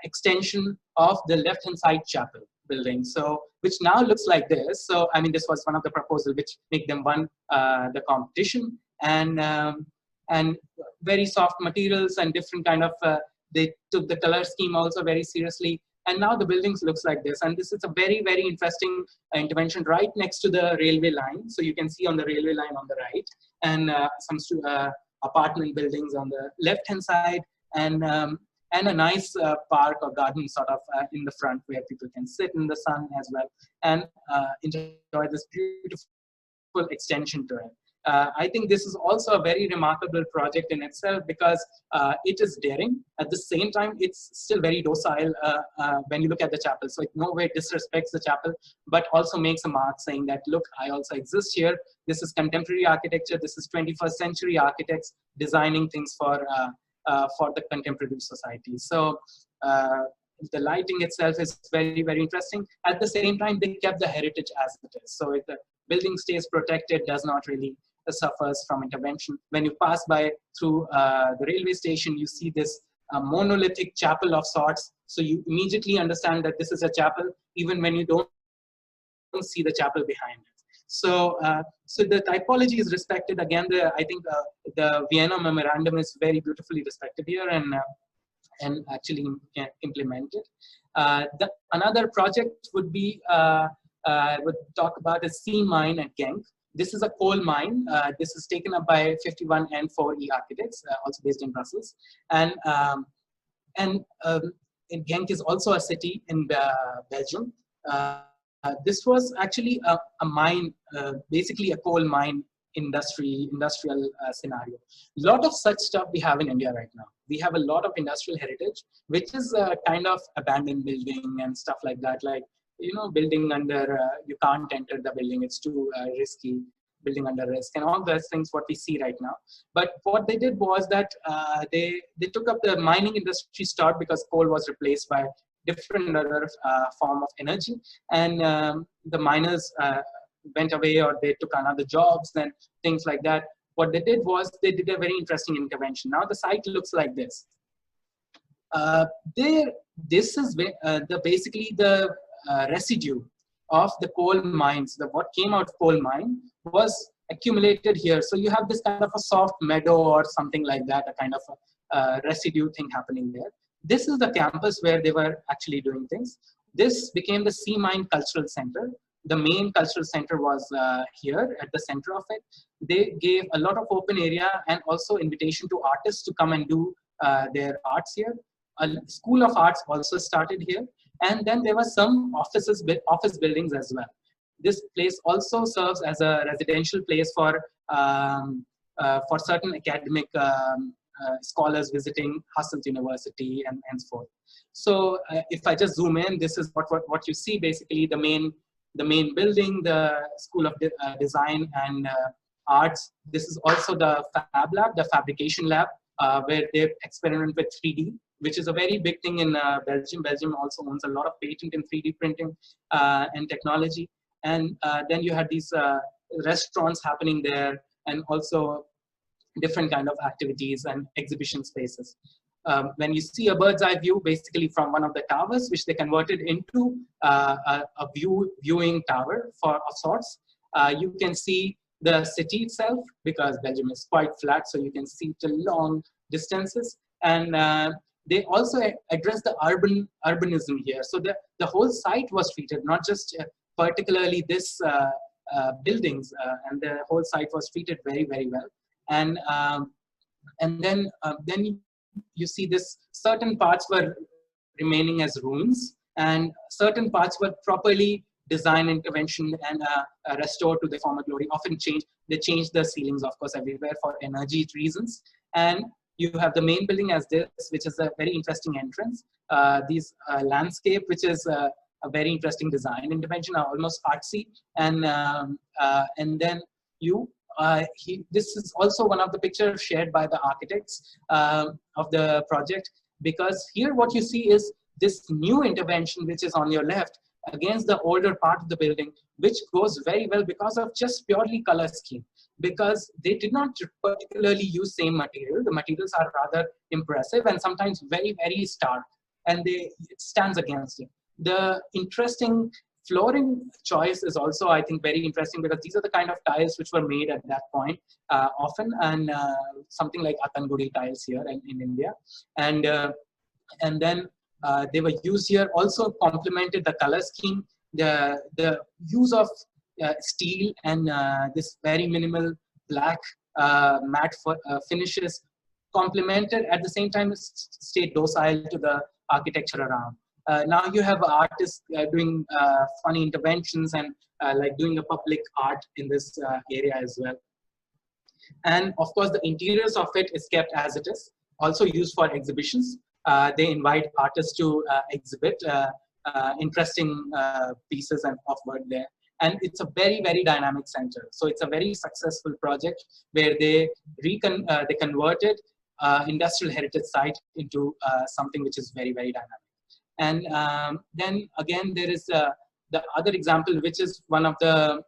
extension of the left hand side chapel building, so which now looks like this. So I mean, this was one of the proposals which make them won the competition, and very soft materials and different kind of they took the color scheme also very seriously. And now the buildings looks like this. And this is a very, very interesting intervention right next to the railway line. So you can see on the railway line on the right, and some apartment buildings on the left-hand side, and a nice park or garden sort of in the front, where people can sit in the sun as well and enjoy this beautiful extension to it. I think this is also a very remarkable project in itself, because it is daring. At the same time, it's still very docile when you look at the chapel. So it no way disrespects the chapel, but also makes a mark saying that, look, I also exist here. This is contemporary architecture. This is 21st century architects designing things for the contemporary society. So the lighting itself is very, very interesting. At the same time, they kept the heritage as it is. So if the building stays protected, does not really suffers from intervention. When you pass by through the railway station, you see this monolithic chapel of sorts. So you immediately understand that this is a chapel, even when you don't see the chapel behind it. So, so the typology is respected. Again, I think the Vienna Memorandum is very beautifully respected here and actually implemented. Another project would be, would talk about a sea mine at Genk. This is a coal mine. This is taken up by 51N4E architects, also based in Brussels. And Genk is also a city in Belgium. This was actually a mine, basically a coal mine industrial scenario. A lot of such stuff we have in India right now. We have a lot of industrial heritage, which is a kind of abandoned building and stuff like that. Like, building under, you can't enter the building, it's too risky, building under risk, and all those things what we see right now. But what they did was that they took up the mining industry start, because coal was replaced by different other form of energy, and the miners went away, or they took another jobs and things like that. What they did was they did a very interesting intervention. Now the site looks like this. This is basically the residue of the coal mines. What came out of coal mine was accumulated here. So you have this kind of a soft meadow or something like that, a kind of a residue thing happening there. This is the campus where they were actually doing things. This became the Sea Mine Cultural Center. The main cultural center was here at the center of it. They gave a lot of open area and also invitation to artists to come and do their arts here. A school of arts also started here. And then there were some office buildings as well. This place also serves as a residential place for certain academic scholars visiting Hasselt University and henceforth. So if I just zoom in, this is what you see basically, the main building, the School of Design and Arts. This is also the Fab Lab, the fabrication lab, where they experiment with 3D. which is a very big thing in Belgium. Belgium also owns a lot of patent in 3D printing and technology. And then you had these restaurants happening there, and also different kind of activities and exhibition spaces. When you see a bird's eye view, basically from one of the towers, which they converted into a viewing tower of sorts, you can see the city itself, because Belgium is quite flat, so you can see the long distances. And they also address the urbanism here. So the whole site was treated, not just particularly this buildings, and the whole site was treated very, very well. And then you see this, certain parts were remaining as ruins, and certain parts were properly design intervention and restored to the former glory. Often they changed the ceilings, of course, everywhere for energy reasons. And you have the main building as this, which is a very interesting entrance. These landscape, which is a very interesting design intervention, are almost artsy. And then this is also one of the pictures shared by the architects of the project, because here what you see is this new intervention, which is on your left, against the older part of the building, which goes very well because of just purely color scheme, because they did not particularly use same material. The materials are rather impressive and sometimes very, very stark, and it stands against it. The interesting flooring choice is also, I think, very interesting, because these are the kind of tiles which were made at that point often, and something like Atangudi tiles here in India. And then they were used here, also complemented the color scheme, the use of steel and this very minimal black matte finishes, complemented at the same time stayed docile to the architecture around. Now you have artists doing funny interventions and like doing a public art in this area as well. And of course, the interiors of it is kept as it is, also used for exhibitions. They invite artists to exhibit interesting pieces of work there. And it's a very, very dynamic center. So it's a very successful project where they converted industrial heritage site into something which is very, very dynamic. And then again, there is the other example, which is one of the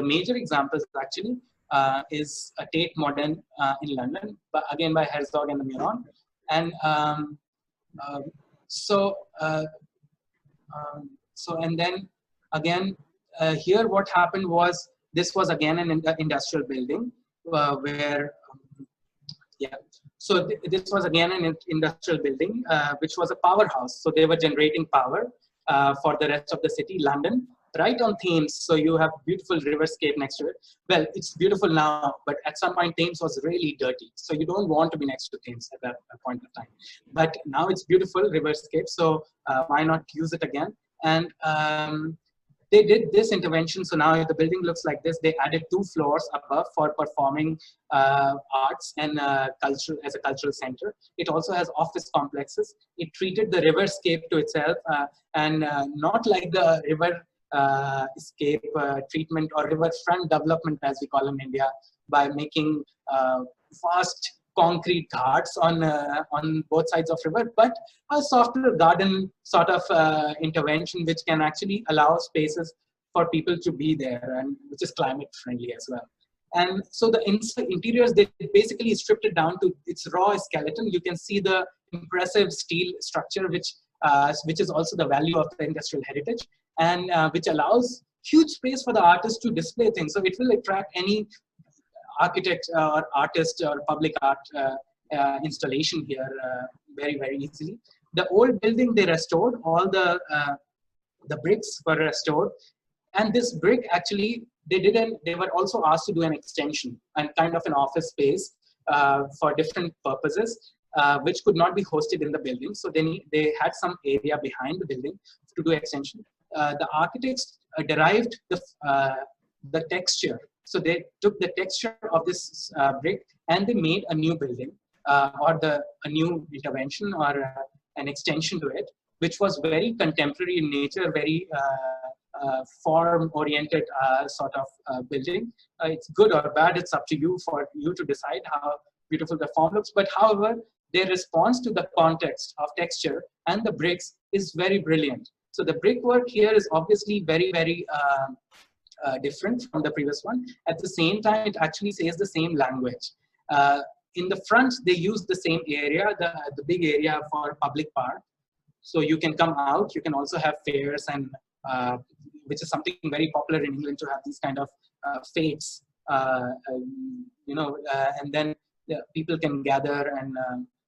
major examples actually, is a Tate Modern in London, but again by Herzog and the Muron. And and then again here what happened was, this was again an industrial building where so this was again an industrial building which was a powerhouse. So they were generating power for the rest of the city, London, right on Thames. So you have beautiful riverscape next to it. Well, it's beautiful now, but at some point Thames was really dirty. So you don't want to be next to Thames at that point of time. But now it's beautiful riverscape. So why not use it again? And they did this intervention. So now the building looks like this. They added 2 floors above for performing arts and culture as a cultural center. It also has office complexes. It treated the riverscape to itself and not like the river escape treatment or riverfront development, as we call in India, by making vast concrete ghats on both sides of river, but a softer garden sort of intervention, which can actually allow spaces for people to be there, and which is climate friendly as well. And so the interiors, they basically stripped it down to its raw skeleton. You can see the impressive steel structure, which is also the value of the industrial heritage, and which allows huge space for the artist to display things. So it will attract any architect or artist or public art installation here very, very easily. The old building, they restored, all the bricks were restored. And this brick actually, they were also asked to do an extension and kind of an office space for different purposes, which could not be hosted in the building. So they had some area behind the building to do extension. The architects derived the texture. So they took the texture of this brick and they made a new building or a new intervention or an extension to it, which was very contemporary in nature, very form-oriented sort of building. It's good or bad, it's up to you for you to decide how beautiful the form looks. But however, their response to the context of texture and the bricks is very brilliant. So the brickwork here is obviously very, very different from the previous one. At the same time, it actually says the same language. In the front, they use the same area, the big area for public park. So you can come out, you can also have fairs, and which is something very popular in England, to have these kind of fates, and then people can gather and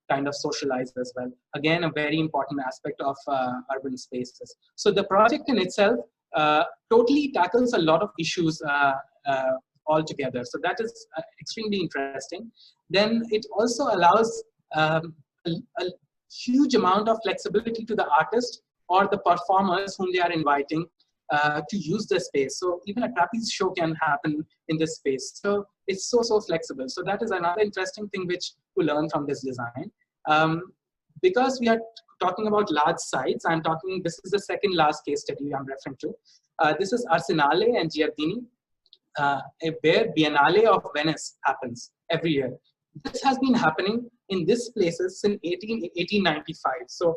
kind of socialize as well. Again, a very important aspect of urban spaces. So the project in itself totally tackles a lot of issues altogether. So that is extremely interesting. Then it also allows a huge amount of flexibility to the artist or the performers whom they are inviting to use the space. So even a trapeze show can happen in this space. So it's so flexible. So that is another interesting thing which we learn from this design. Because we are talking about large sites, this is the second last case study I'm referring to. This is Arsenale and Giardini, where Biennale of Venice happens every year. This has been happening in these places since 1895. So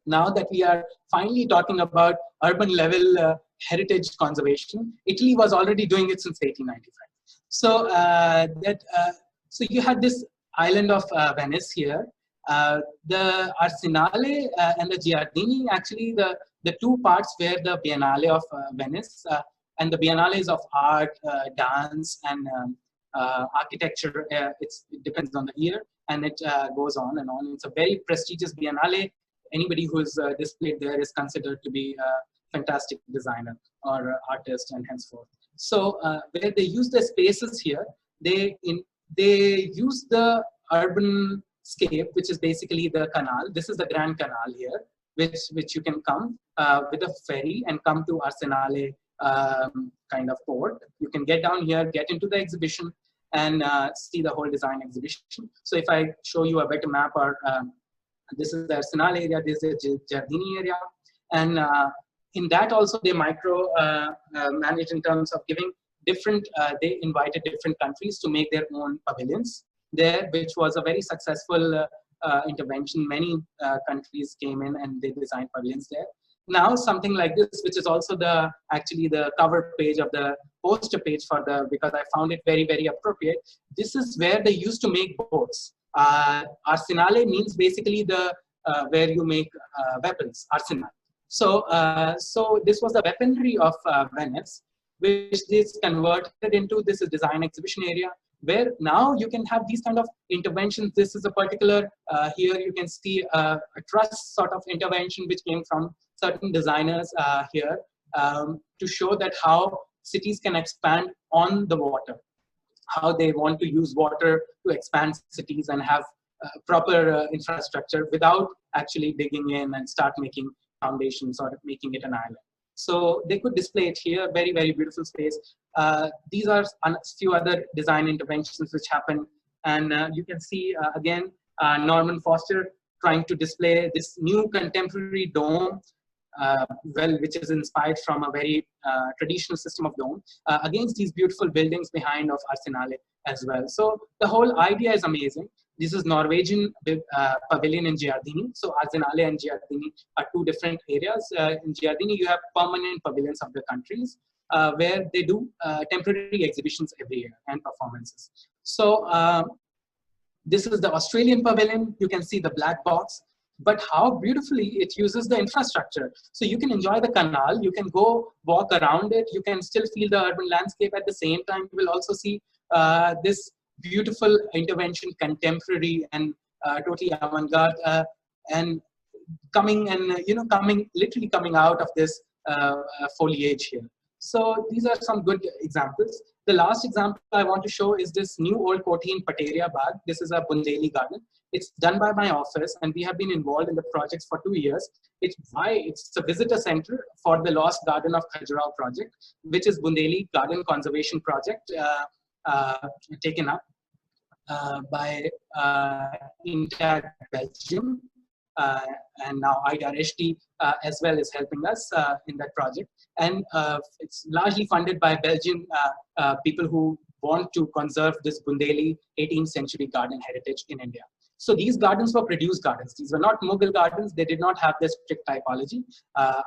now that we are finally talking about urban level heritage conservation, Italy was already doing it since 1895. So so you had this island of Venice here. The Arsenale and the Giardini, actually the two parts where the Biennale of Venice, and the Biennales of art, dance, and architecture, it depends on the year, and it goes on and on. It's a very prestigious Biennale. Anybody who is displayed there is considered to be a fantastic designer or artist, and henceforth. So where they use the spaces here, they use the urban scape, which is basically the canal. This is the Grand Canal here, which you can come with a ferry and come to Arsenale kind of port. You can get down here, get into the exhibition, and see the whole design exhibition. So if I show you a better map, or this is the Arsenale area, this is the Giardini area, and in that also they micro manage in terms of giving different, they invited different countries to make their own pavilions there, which was a very successful intervention. Many countries came in and they designed pavilions there. Now something like this, which is also actually the cover page of the poster page for because I found it very, very appropriate. This is where they used to make boats. Arsenale means basically where you make weapons, arsenal. So this was the weaponry of Venice, which is converted into this design exhibition area, where now you can have these kind of interventions. This is a particular, here you can see a truss sort of intervention which came from certain designers here to show that how cities can expand on the water, how they want to use water to expand cities and have proper infrastructure without actually digging in and start making foundations or making it an island. So they could display it here, very, very beautiful space. These are a few other design interventions which happen. And you can see, again, Norman Foster trying to display this new contemporary dome, which is inspired from a very traditional system of dome, against these beautiful buildings behind of Arsenale as well. So the whole idea is amazing. This is Norwegian pavilion in Giardini. So Arsenale and Giardini are two different areas. In Giardini, you have permanent pavilions of the countries where they do temporary exhibitions every year and performances. So this is the Australian pavilion. You can see the black box, but how beautifully it uses the infrastructure. So you can enjoy the canal, you can go walk around it, you can still feel the urban landscape at the same time. You will also see this beautiful intervention, contemporary and totally avant-garde, and coming and literally coming out of this foliage here. So these are some good examples. The last example I want to show is this new old Koti in Pateria Bagh. This is a Bundeli garden. It's done by my office, and we have been involved in the projects for 2 years. It's a visitor center for the Lost Garden of Khajuraho project, which is Bundeli Garden Conservation Project, taken up by Intact Belgium, and now IDRHT as well is helping us in that project. And it's largely funded by Belgian people who want to conserve this Bundeli 18th century garden heritage in India. So these gardens were produced gardens. These were not Mughal gardens. They did not have this strict typology.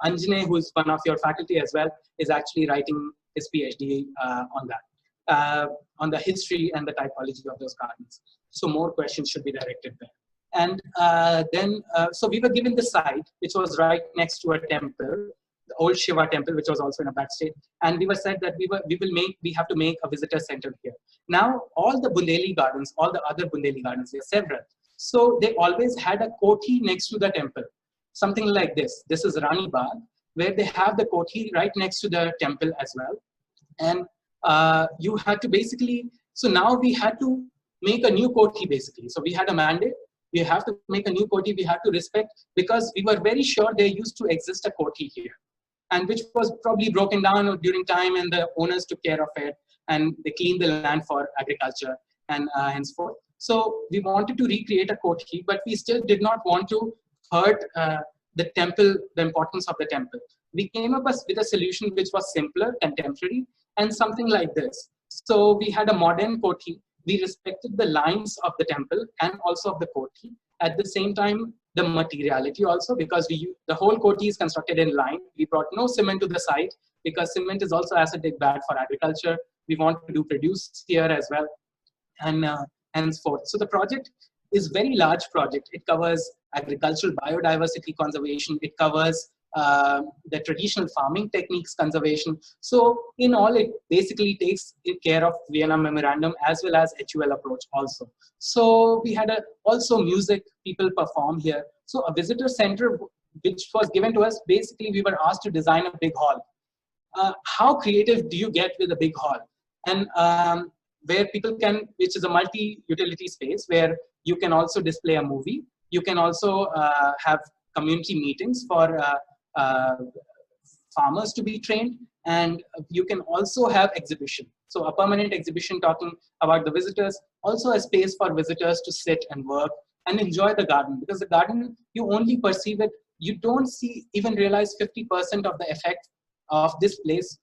Anjane, who is one of your faculty as well, is actually writing his PhD on that, on the history and the typology of those gardens. So more questions should be directed there. And so we were given the site, which was right next to a temple, the old Shiva temple, which was also in a bad state. And we were said that we have to make a visitor center here. Now, all the Bundeli gardens, all the other Bundeli gardens, there are several. So they always had a koti next to the temple, something like this. This is Rani Bagh, where they have the koti right next to the temple as well. And you had to basically, so now we had to make a new koti basically. So we had a mandate. We have to make a new koti. We have to respect, because we were very sure there used to exist a koti here, and which was probably broken down during time, and the owners took care of it, and they cleaned the land for agriculture and henceforth. So we wanted to recreate a koti, but we still did not want to hurt the temple, the importance of the temple. We came up with a solution which was simpler, contemporary, and something like this. So we had a modern koti. We respected the lines of the temple and also of the koti. At the same time, the materiality also, because the whole koti is constructed in line. We brought no cement to the site, because cement is also acidic, bad for agriculture. We want to produce here as well, and henceforth. So the project is very large project. It covers agricultural biodiversity conservation. It covers the traditional farming techniques conservation. So in all, it basically takes care of Vienna Memorandum as well as HUL approach also. So we had also music, people perform here. So a visitor center which was given to us, basically we were asked to design a big hall. How creative do you get with a big hall? And where people can, which is a multi-utility space where you can also display a movie. You can also have community meetings for farmers to be trained, and you can also have exhibition. So a permanent exhibition talking about the visitors, also a space for visitors to sit and work and enjoy the garden, because the garden, you only perceive it, you don't even realize 50% of the effect of this place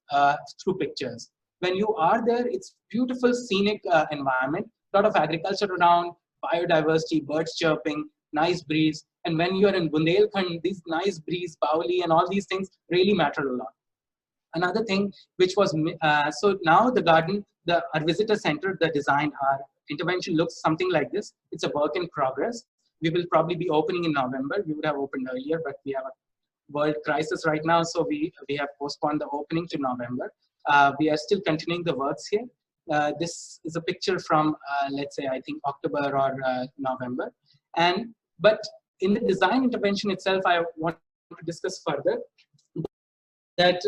through pictures. When you are there, it's beautiful scenic environment, a lot of agriculture around, biodiversity, birds chirping, nice breeze. And when you are in Bundelkhand, these nice breeze, Bauli, and all these things really matter a lot. Another thing which was, so now the garden, our visitor center, the design, our intervention looks something like this. It's a work in progress. We will probably be opening in November. We would have opened earlier, but we have a world crisis right now. So we have postponed the opening to November. We are still continuing the works here. This is a picture from, let's say, I think October or November. But in the design intervention itself, I want to discuss further that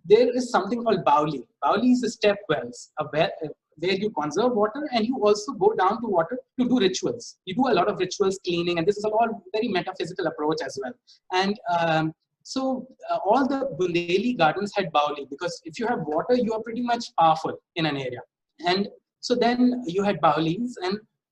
there is something called Bauli. Bauli is a step wells, where you conserve water and you also go down to water to do rituals. You do a lot of rituals, cleaning, and this is all very metaphysical approach as well. And so all the Bundeli gardens had Bauli, because if you have water, you are pretty much powerful in an area. And so then you had Baulis,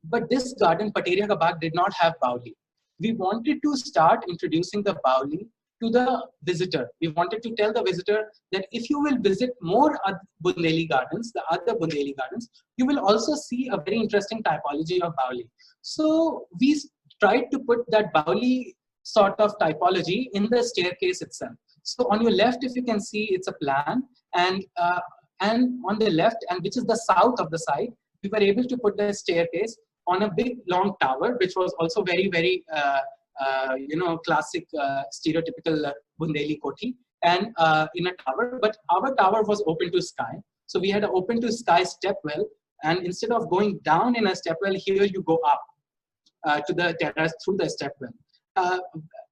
but this garden, Pateria Ka Bagh, did not have Bauli. We wanted to start introducing the Bauli to the visitor. We wanted to tell the visitor that if you will visit more Bundeli gardens, the other Bundeli gardens, you will also see a very interesting typology of Bauli. So we tried to put that Bauli sort of typology in the staircase itself. So on your left, if you can see, it's a plan, and on the left, and which is the south of the site, we were able to put the staircase on a big long tower, which was also very, very classic, stereotypical Bundeli koti, and in a tower. But our tower was open to sky, so we had an open to sky step well, and instead of going down in a step well, here you go up to the terrace through the step well.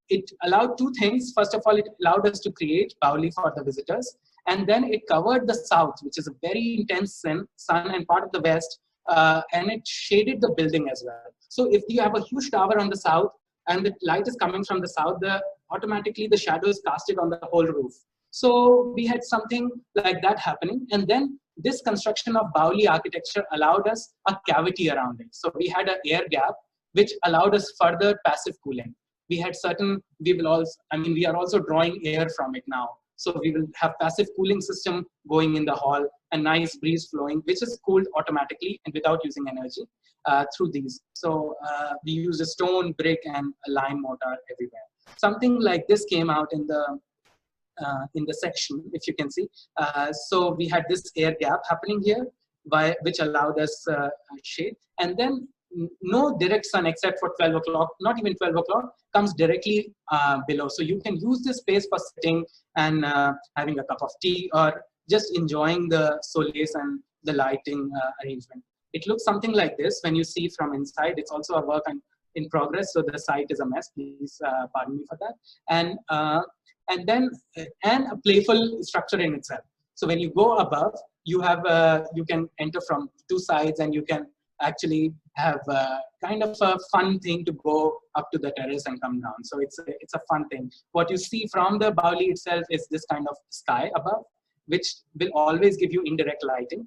It allowed two things. First of all, it allowed us to create Bauli for the visitors, and then it covered the south, which is a very intense sun, and part of the west, and it shaded the building as well. So if you have a huge tower on the south and the light is coming from the south, automatically the shadow is casted on the whole roof. So we had something like that happening, and then this construction of Bauli architecture allowed us a cavity around it. So we had an air gap which allowed us further passive cooling. We had certain, we are also drawing air from it now. So we will have passive cooling system going in the hall, a nice breeze flowing, which is cooled automatically and without using energy through these. So we use a stone, brick, and a lime mortar everywhere. Something like this came out in the section, if you can see. So we had this air gap happening here, which allowed us shade. And then no direct sun except for 12 o'clock, not even 12 o'clock, comes directly below. So you can use this space for sitting and having a cup of tea, or just enjoying the solace and the lighting arrangement. It looks something like this when you see from inside. It's also a work in progress, so the site is a mess. Please pardon me for that. And a playful structure in itself. So when you go above, you can enter from two sides, and you can actually have kind of a fun thing to go up to the terrace and come down. So it's a fun thing. What you see from the Bauli itself is this kind of sky above, which will always give you indirect lighting.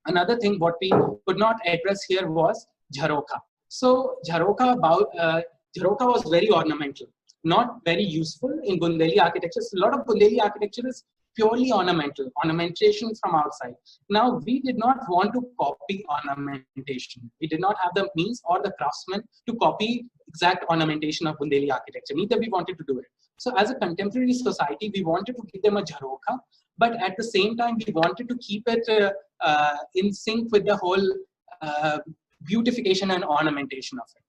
Another thing what we could not address here was Jharoka. So Jharoka was very ornamental, not very useful in Bundeli architecture. So a lot of Bundeli architecture is purely ornamental, ornamentation from outside. Now, we did not want to copy ornamentation. We did not have the means or the craftsmen to copy exact ornamentation of Bundeli architecture. Neither we wanted to do it. So as a contemporary society, we wanted to give them a Jharoka, but at the same time, we wanted to keep it in sync with the whole beautification and ornamentation of it.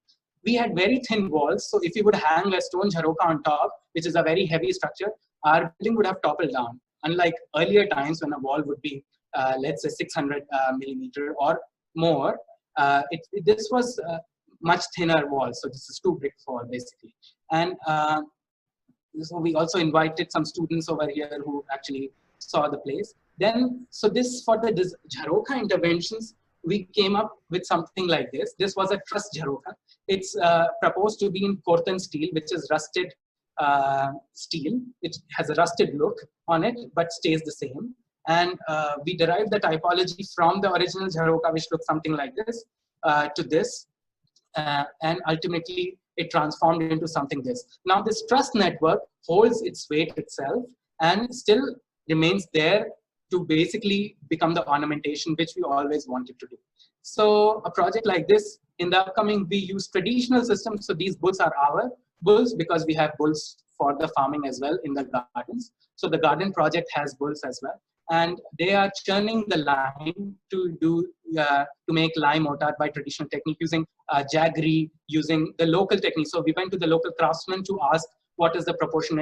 We had very thin walls, so if we would hang a stone Jharoka on top, which is a very heavy structure, our building would have toppled down. Unlike earlier times when a wall would be, let's say, 600 millimeter or more, this was much thinner wall. So this is 2 brick wall basically. And so we also invited some students over here who actually saw the place. Then, so this for the Jharoka interventions, we came up with something like this. This was a truss Jharoka. It's proposed to be in Corten steel, which is rusted steel. It has a rusted look on it, but stays the same. And we derived the typology from the original Jharoka, which looks something like this, to this. And ultimately, it transformed into something this. Now, this truss network holds its weight itself and still remains there to basically become the ornamentation which we always wanted to do. So a project like this, in the upcoming, we use traditional systems. So these bulls are our bulls because we have bulls for the farming as well in the gardens. So the garden project has bulls as well. And they are churning the lime to make lime mortar by traditional technique, using jaggery, using the local technique. So we went to the local craftsmen to ask what is the proportion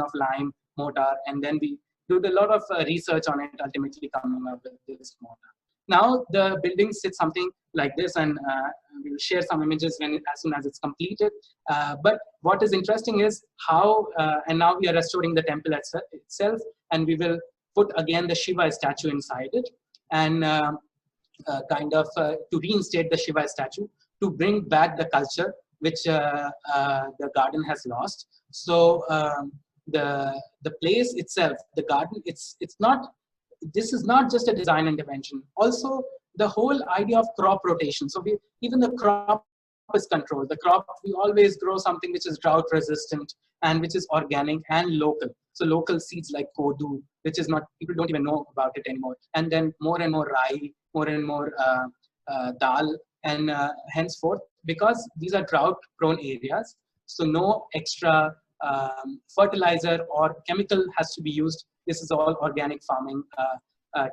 of lime mortar, and then we did a lot of research on it, ultimately coming up with this mortar. Now the building sits something like this, and we'll share some images as soon as it's completed. But what is interesting is how, and now we are restoring the temple itself, and we will put again the Shiva statue inside it, and to reinstate the Shiva statue, to bring back the culture which the garden has lost. So the place itself, the garden, this is not just a design intervention. Also, the whole idea of crop rotation. So even the crop is controlled. The crop, we always grow something which is drought resistant and which is organic and local. So local seeds like kodu, which is not, people don't even know about it anymore. And then more and more rai, more and more dal, and henceforth, because these are drought prone areas, so no extra fertilizer or chemical has to be used. This is all organic farming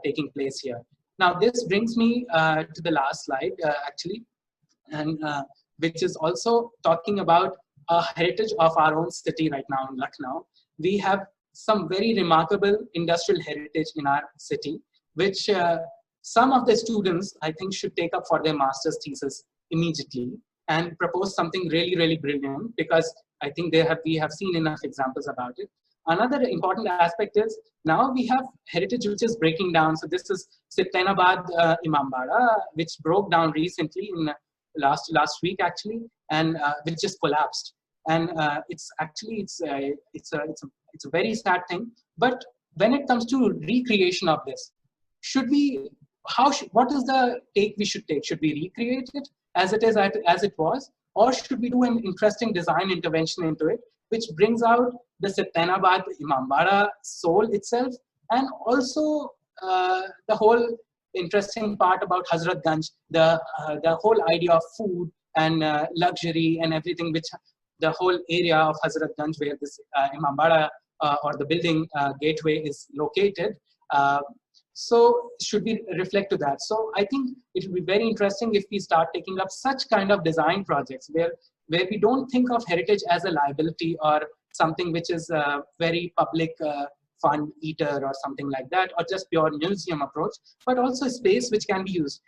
taking place here. Now this brings me to the last slide actually, and which is also talking about a heritage of our own city right now in Lucknow. We have some very remarkable industrial heritage in our city, which some of the students I think should take up for their master's thesis immediately and propose something really, really brilliant, because I think we have seen enough examples about it. Another important aspect is now we have heritage which is breaking down. So this is Sittanabad Imambara, which broke down recently in last week actually, and which just collapsed. And it's a very sad thing. But when it comes to recreation of this, what is the take we should take? Should we recreate it as it is, as it was, or should we do an interesting design intervention into it which brings out the Satanabad Imambara soul itself, and also the whole interesting part about Hazratganj, the whole idea of food and luxury and everything, which the whole area of Hazratganj where this Imambara or the building gateway is located. So should we reflect to that? So I think it will be very interesting if we start taking up such kind of design projects where we don't think of heritage as a liability or something which is very public fund eater or something like that, or just pure museum approach, but also a space which can be used.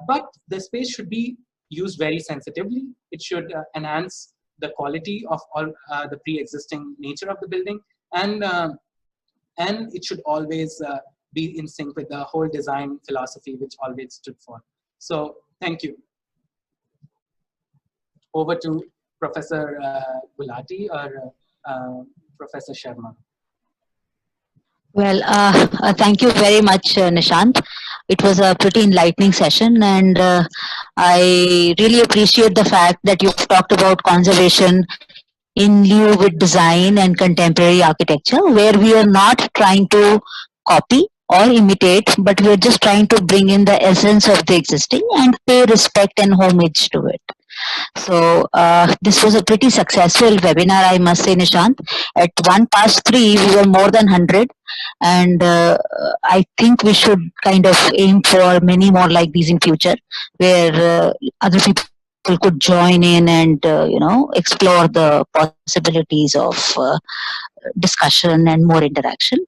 But the space should be used very sensitively. It should enhance the quality of all the pre-existing nature of the building, and it should always be in sync with the whole design philosophy which always stood for. So thank you. Over to Professor Gulati or Professor Sharma. Well, thank you very much, Nishant. It was a pretty enlightening session, and I really appreciate the fact that you've talked about conservation in lieu with design and contemporary architecture, where we are not trying to copy or imitate, but we are just trying to bring in the essence of the existing and pay respect and homage to it. So this was a pretty successful webinar, I must say, Nishant. At 3:01, we were more than 100, and I think we should kind of aim for many more like these in future, where other people could join in and explore the possibilities of discussion and more interaction.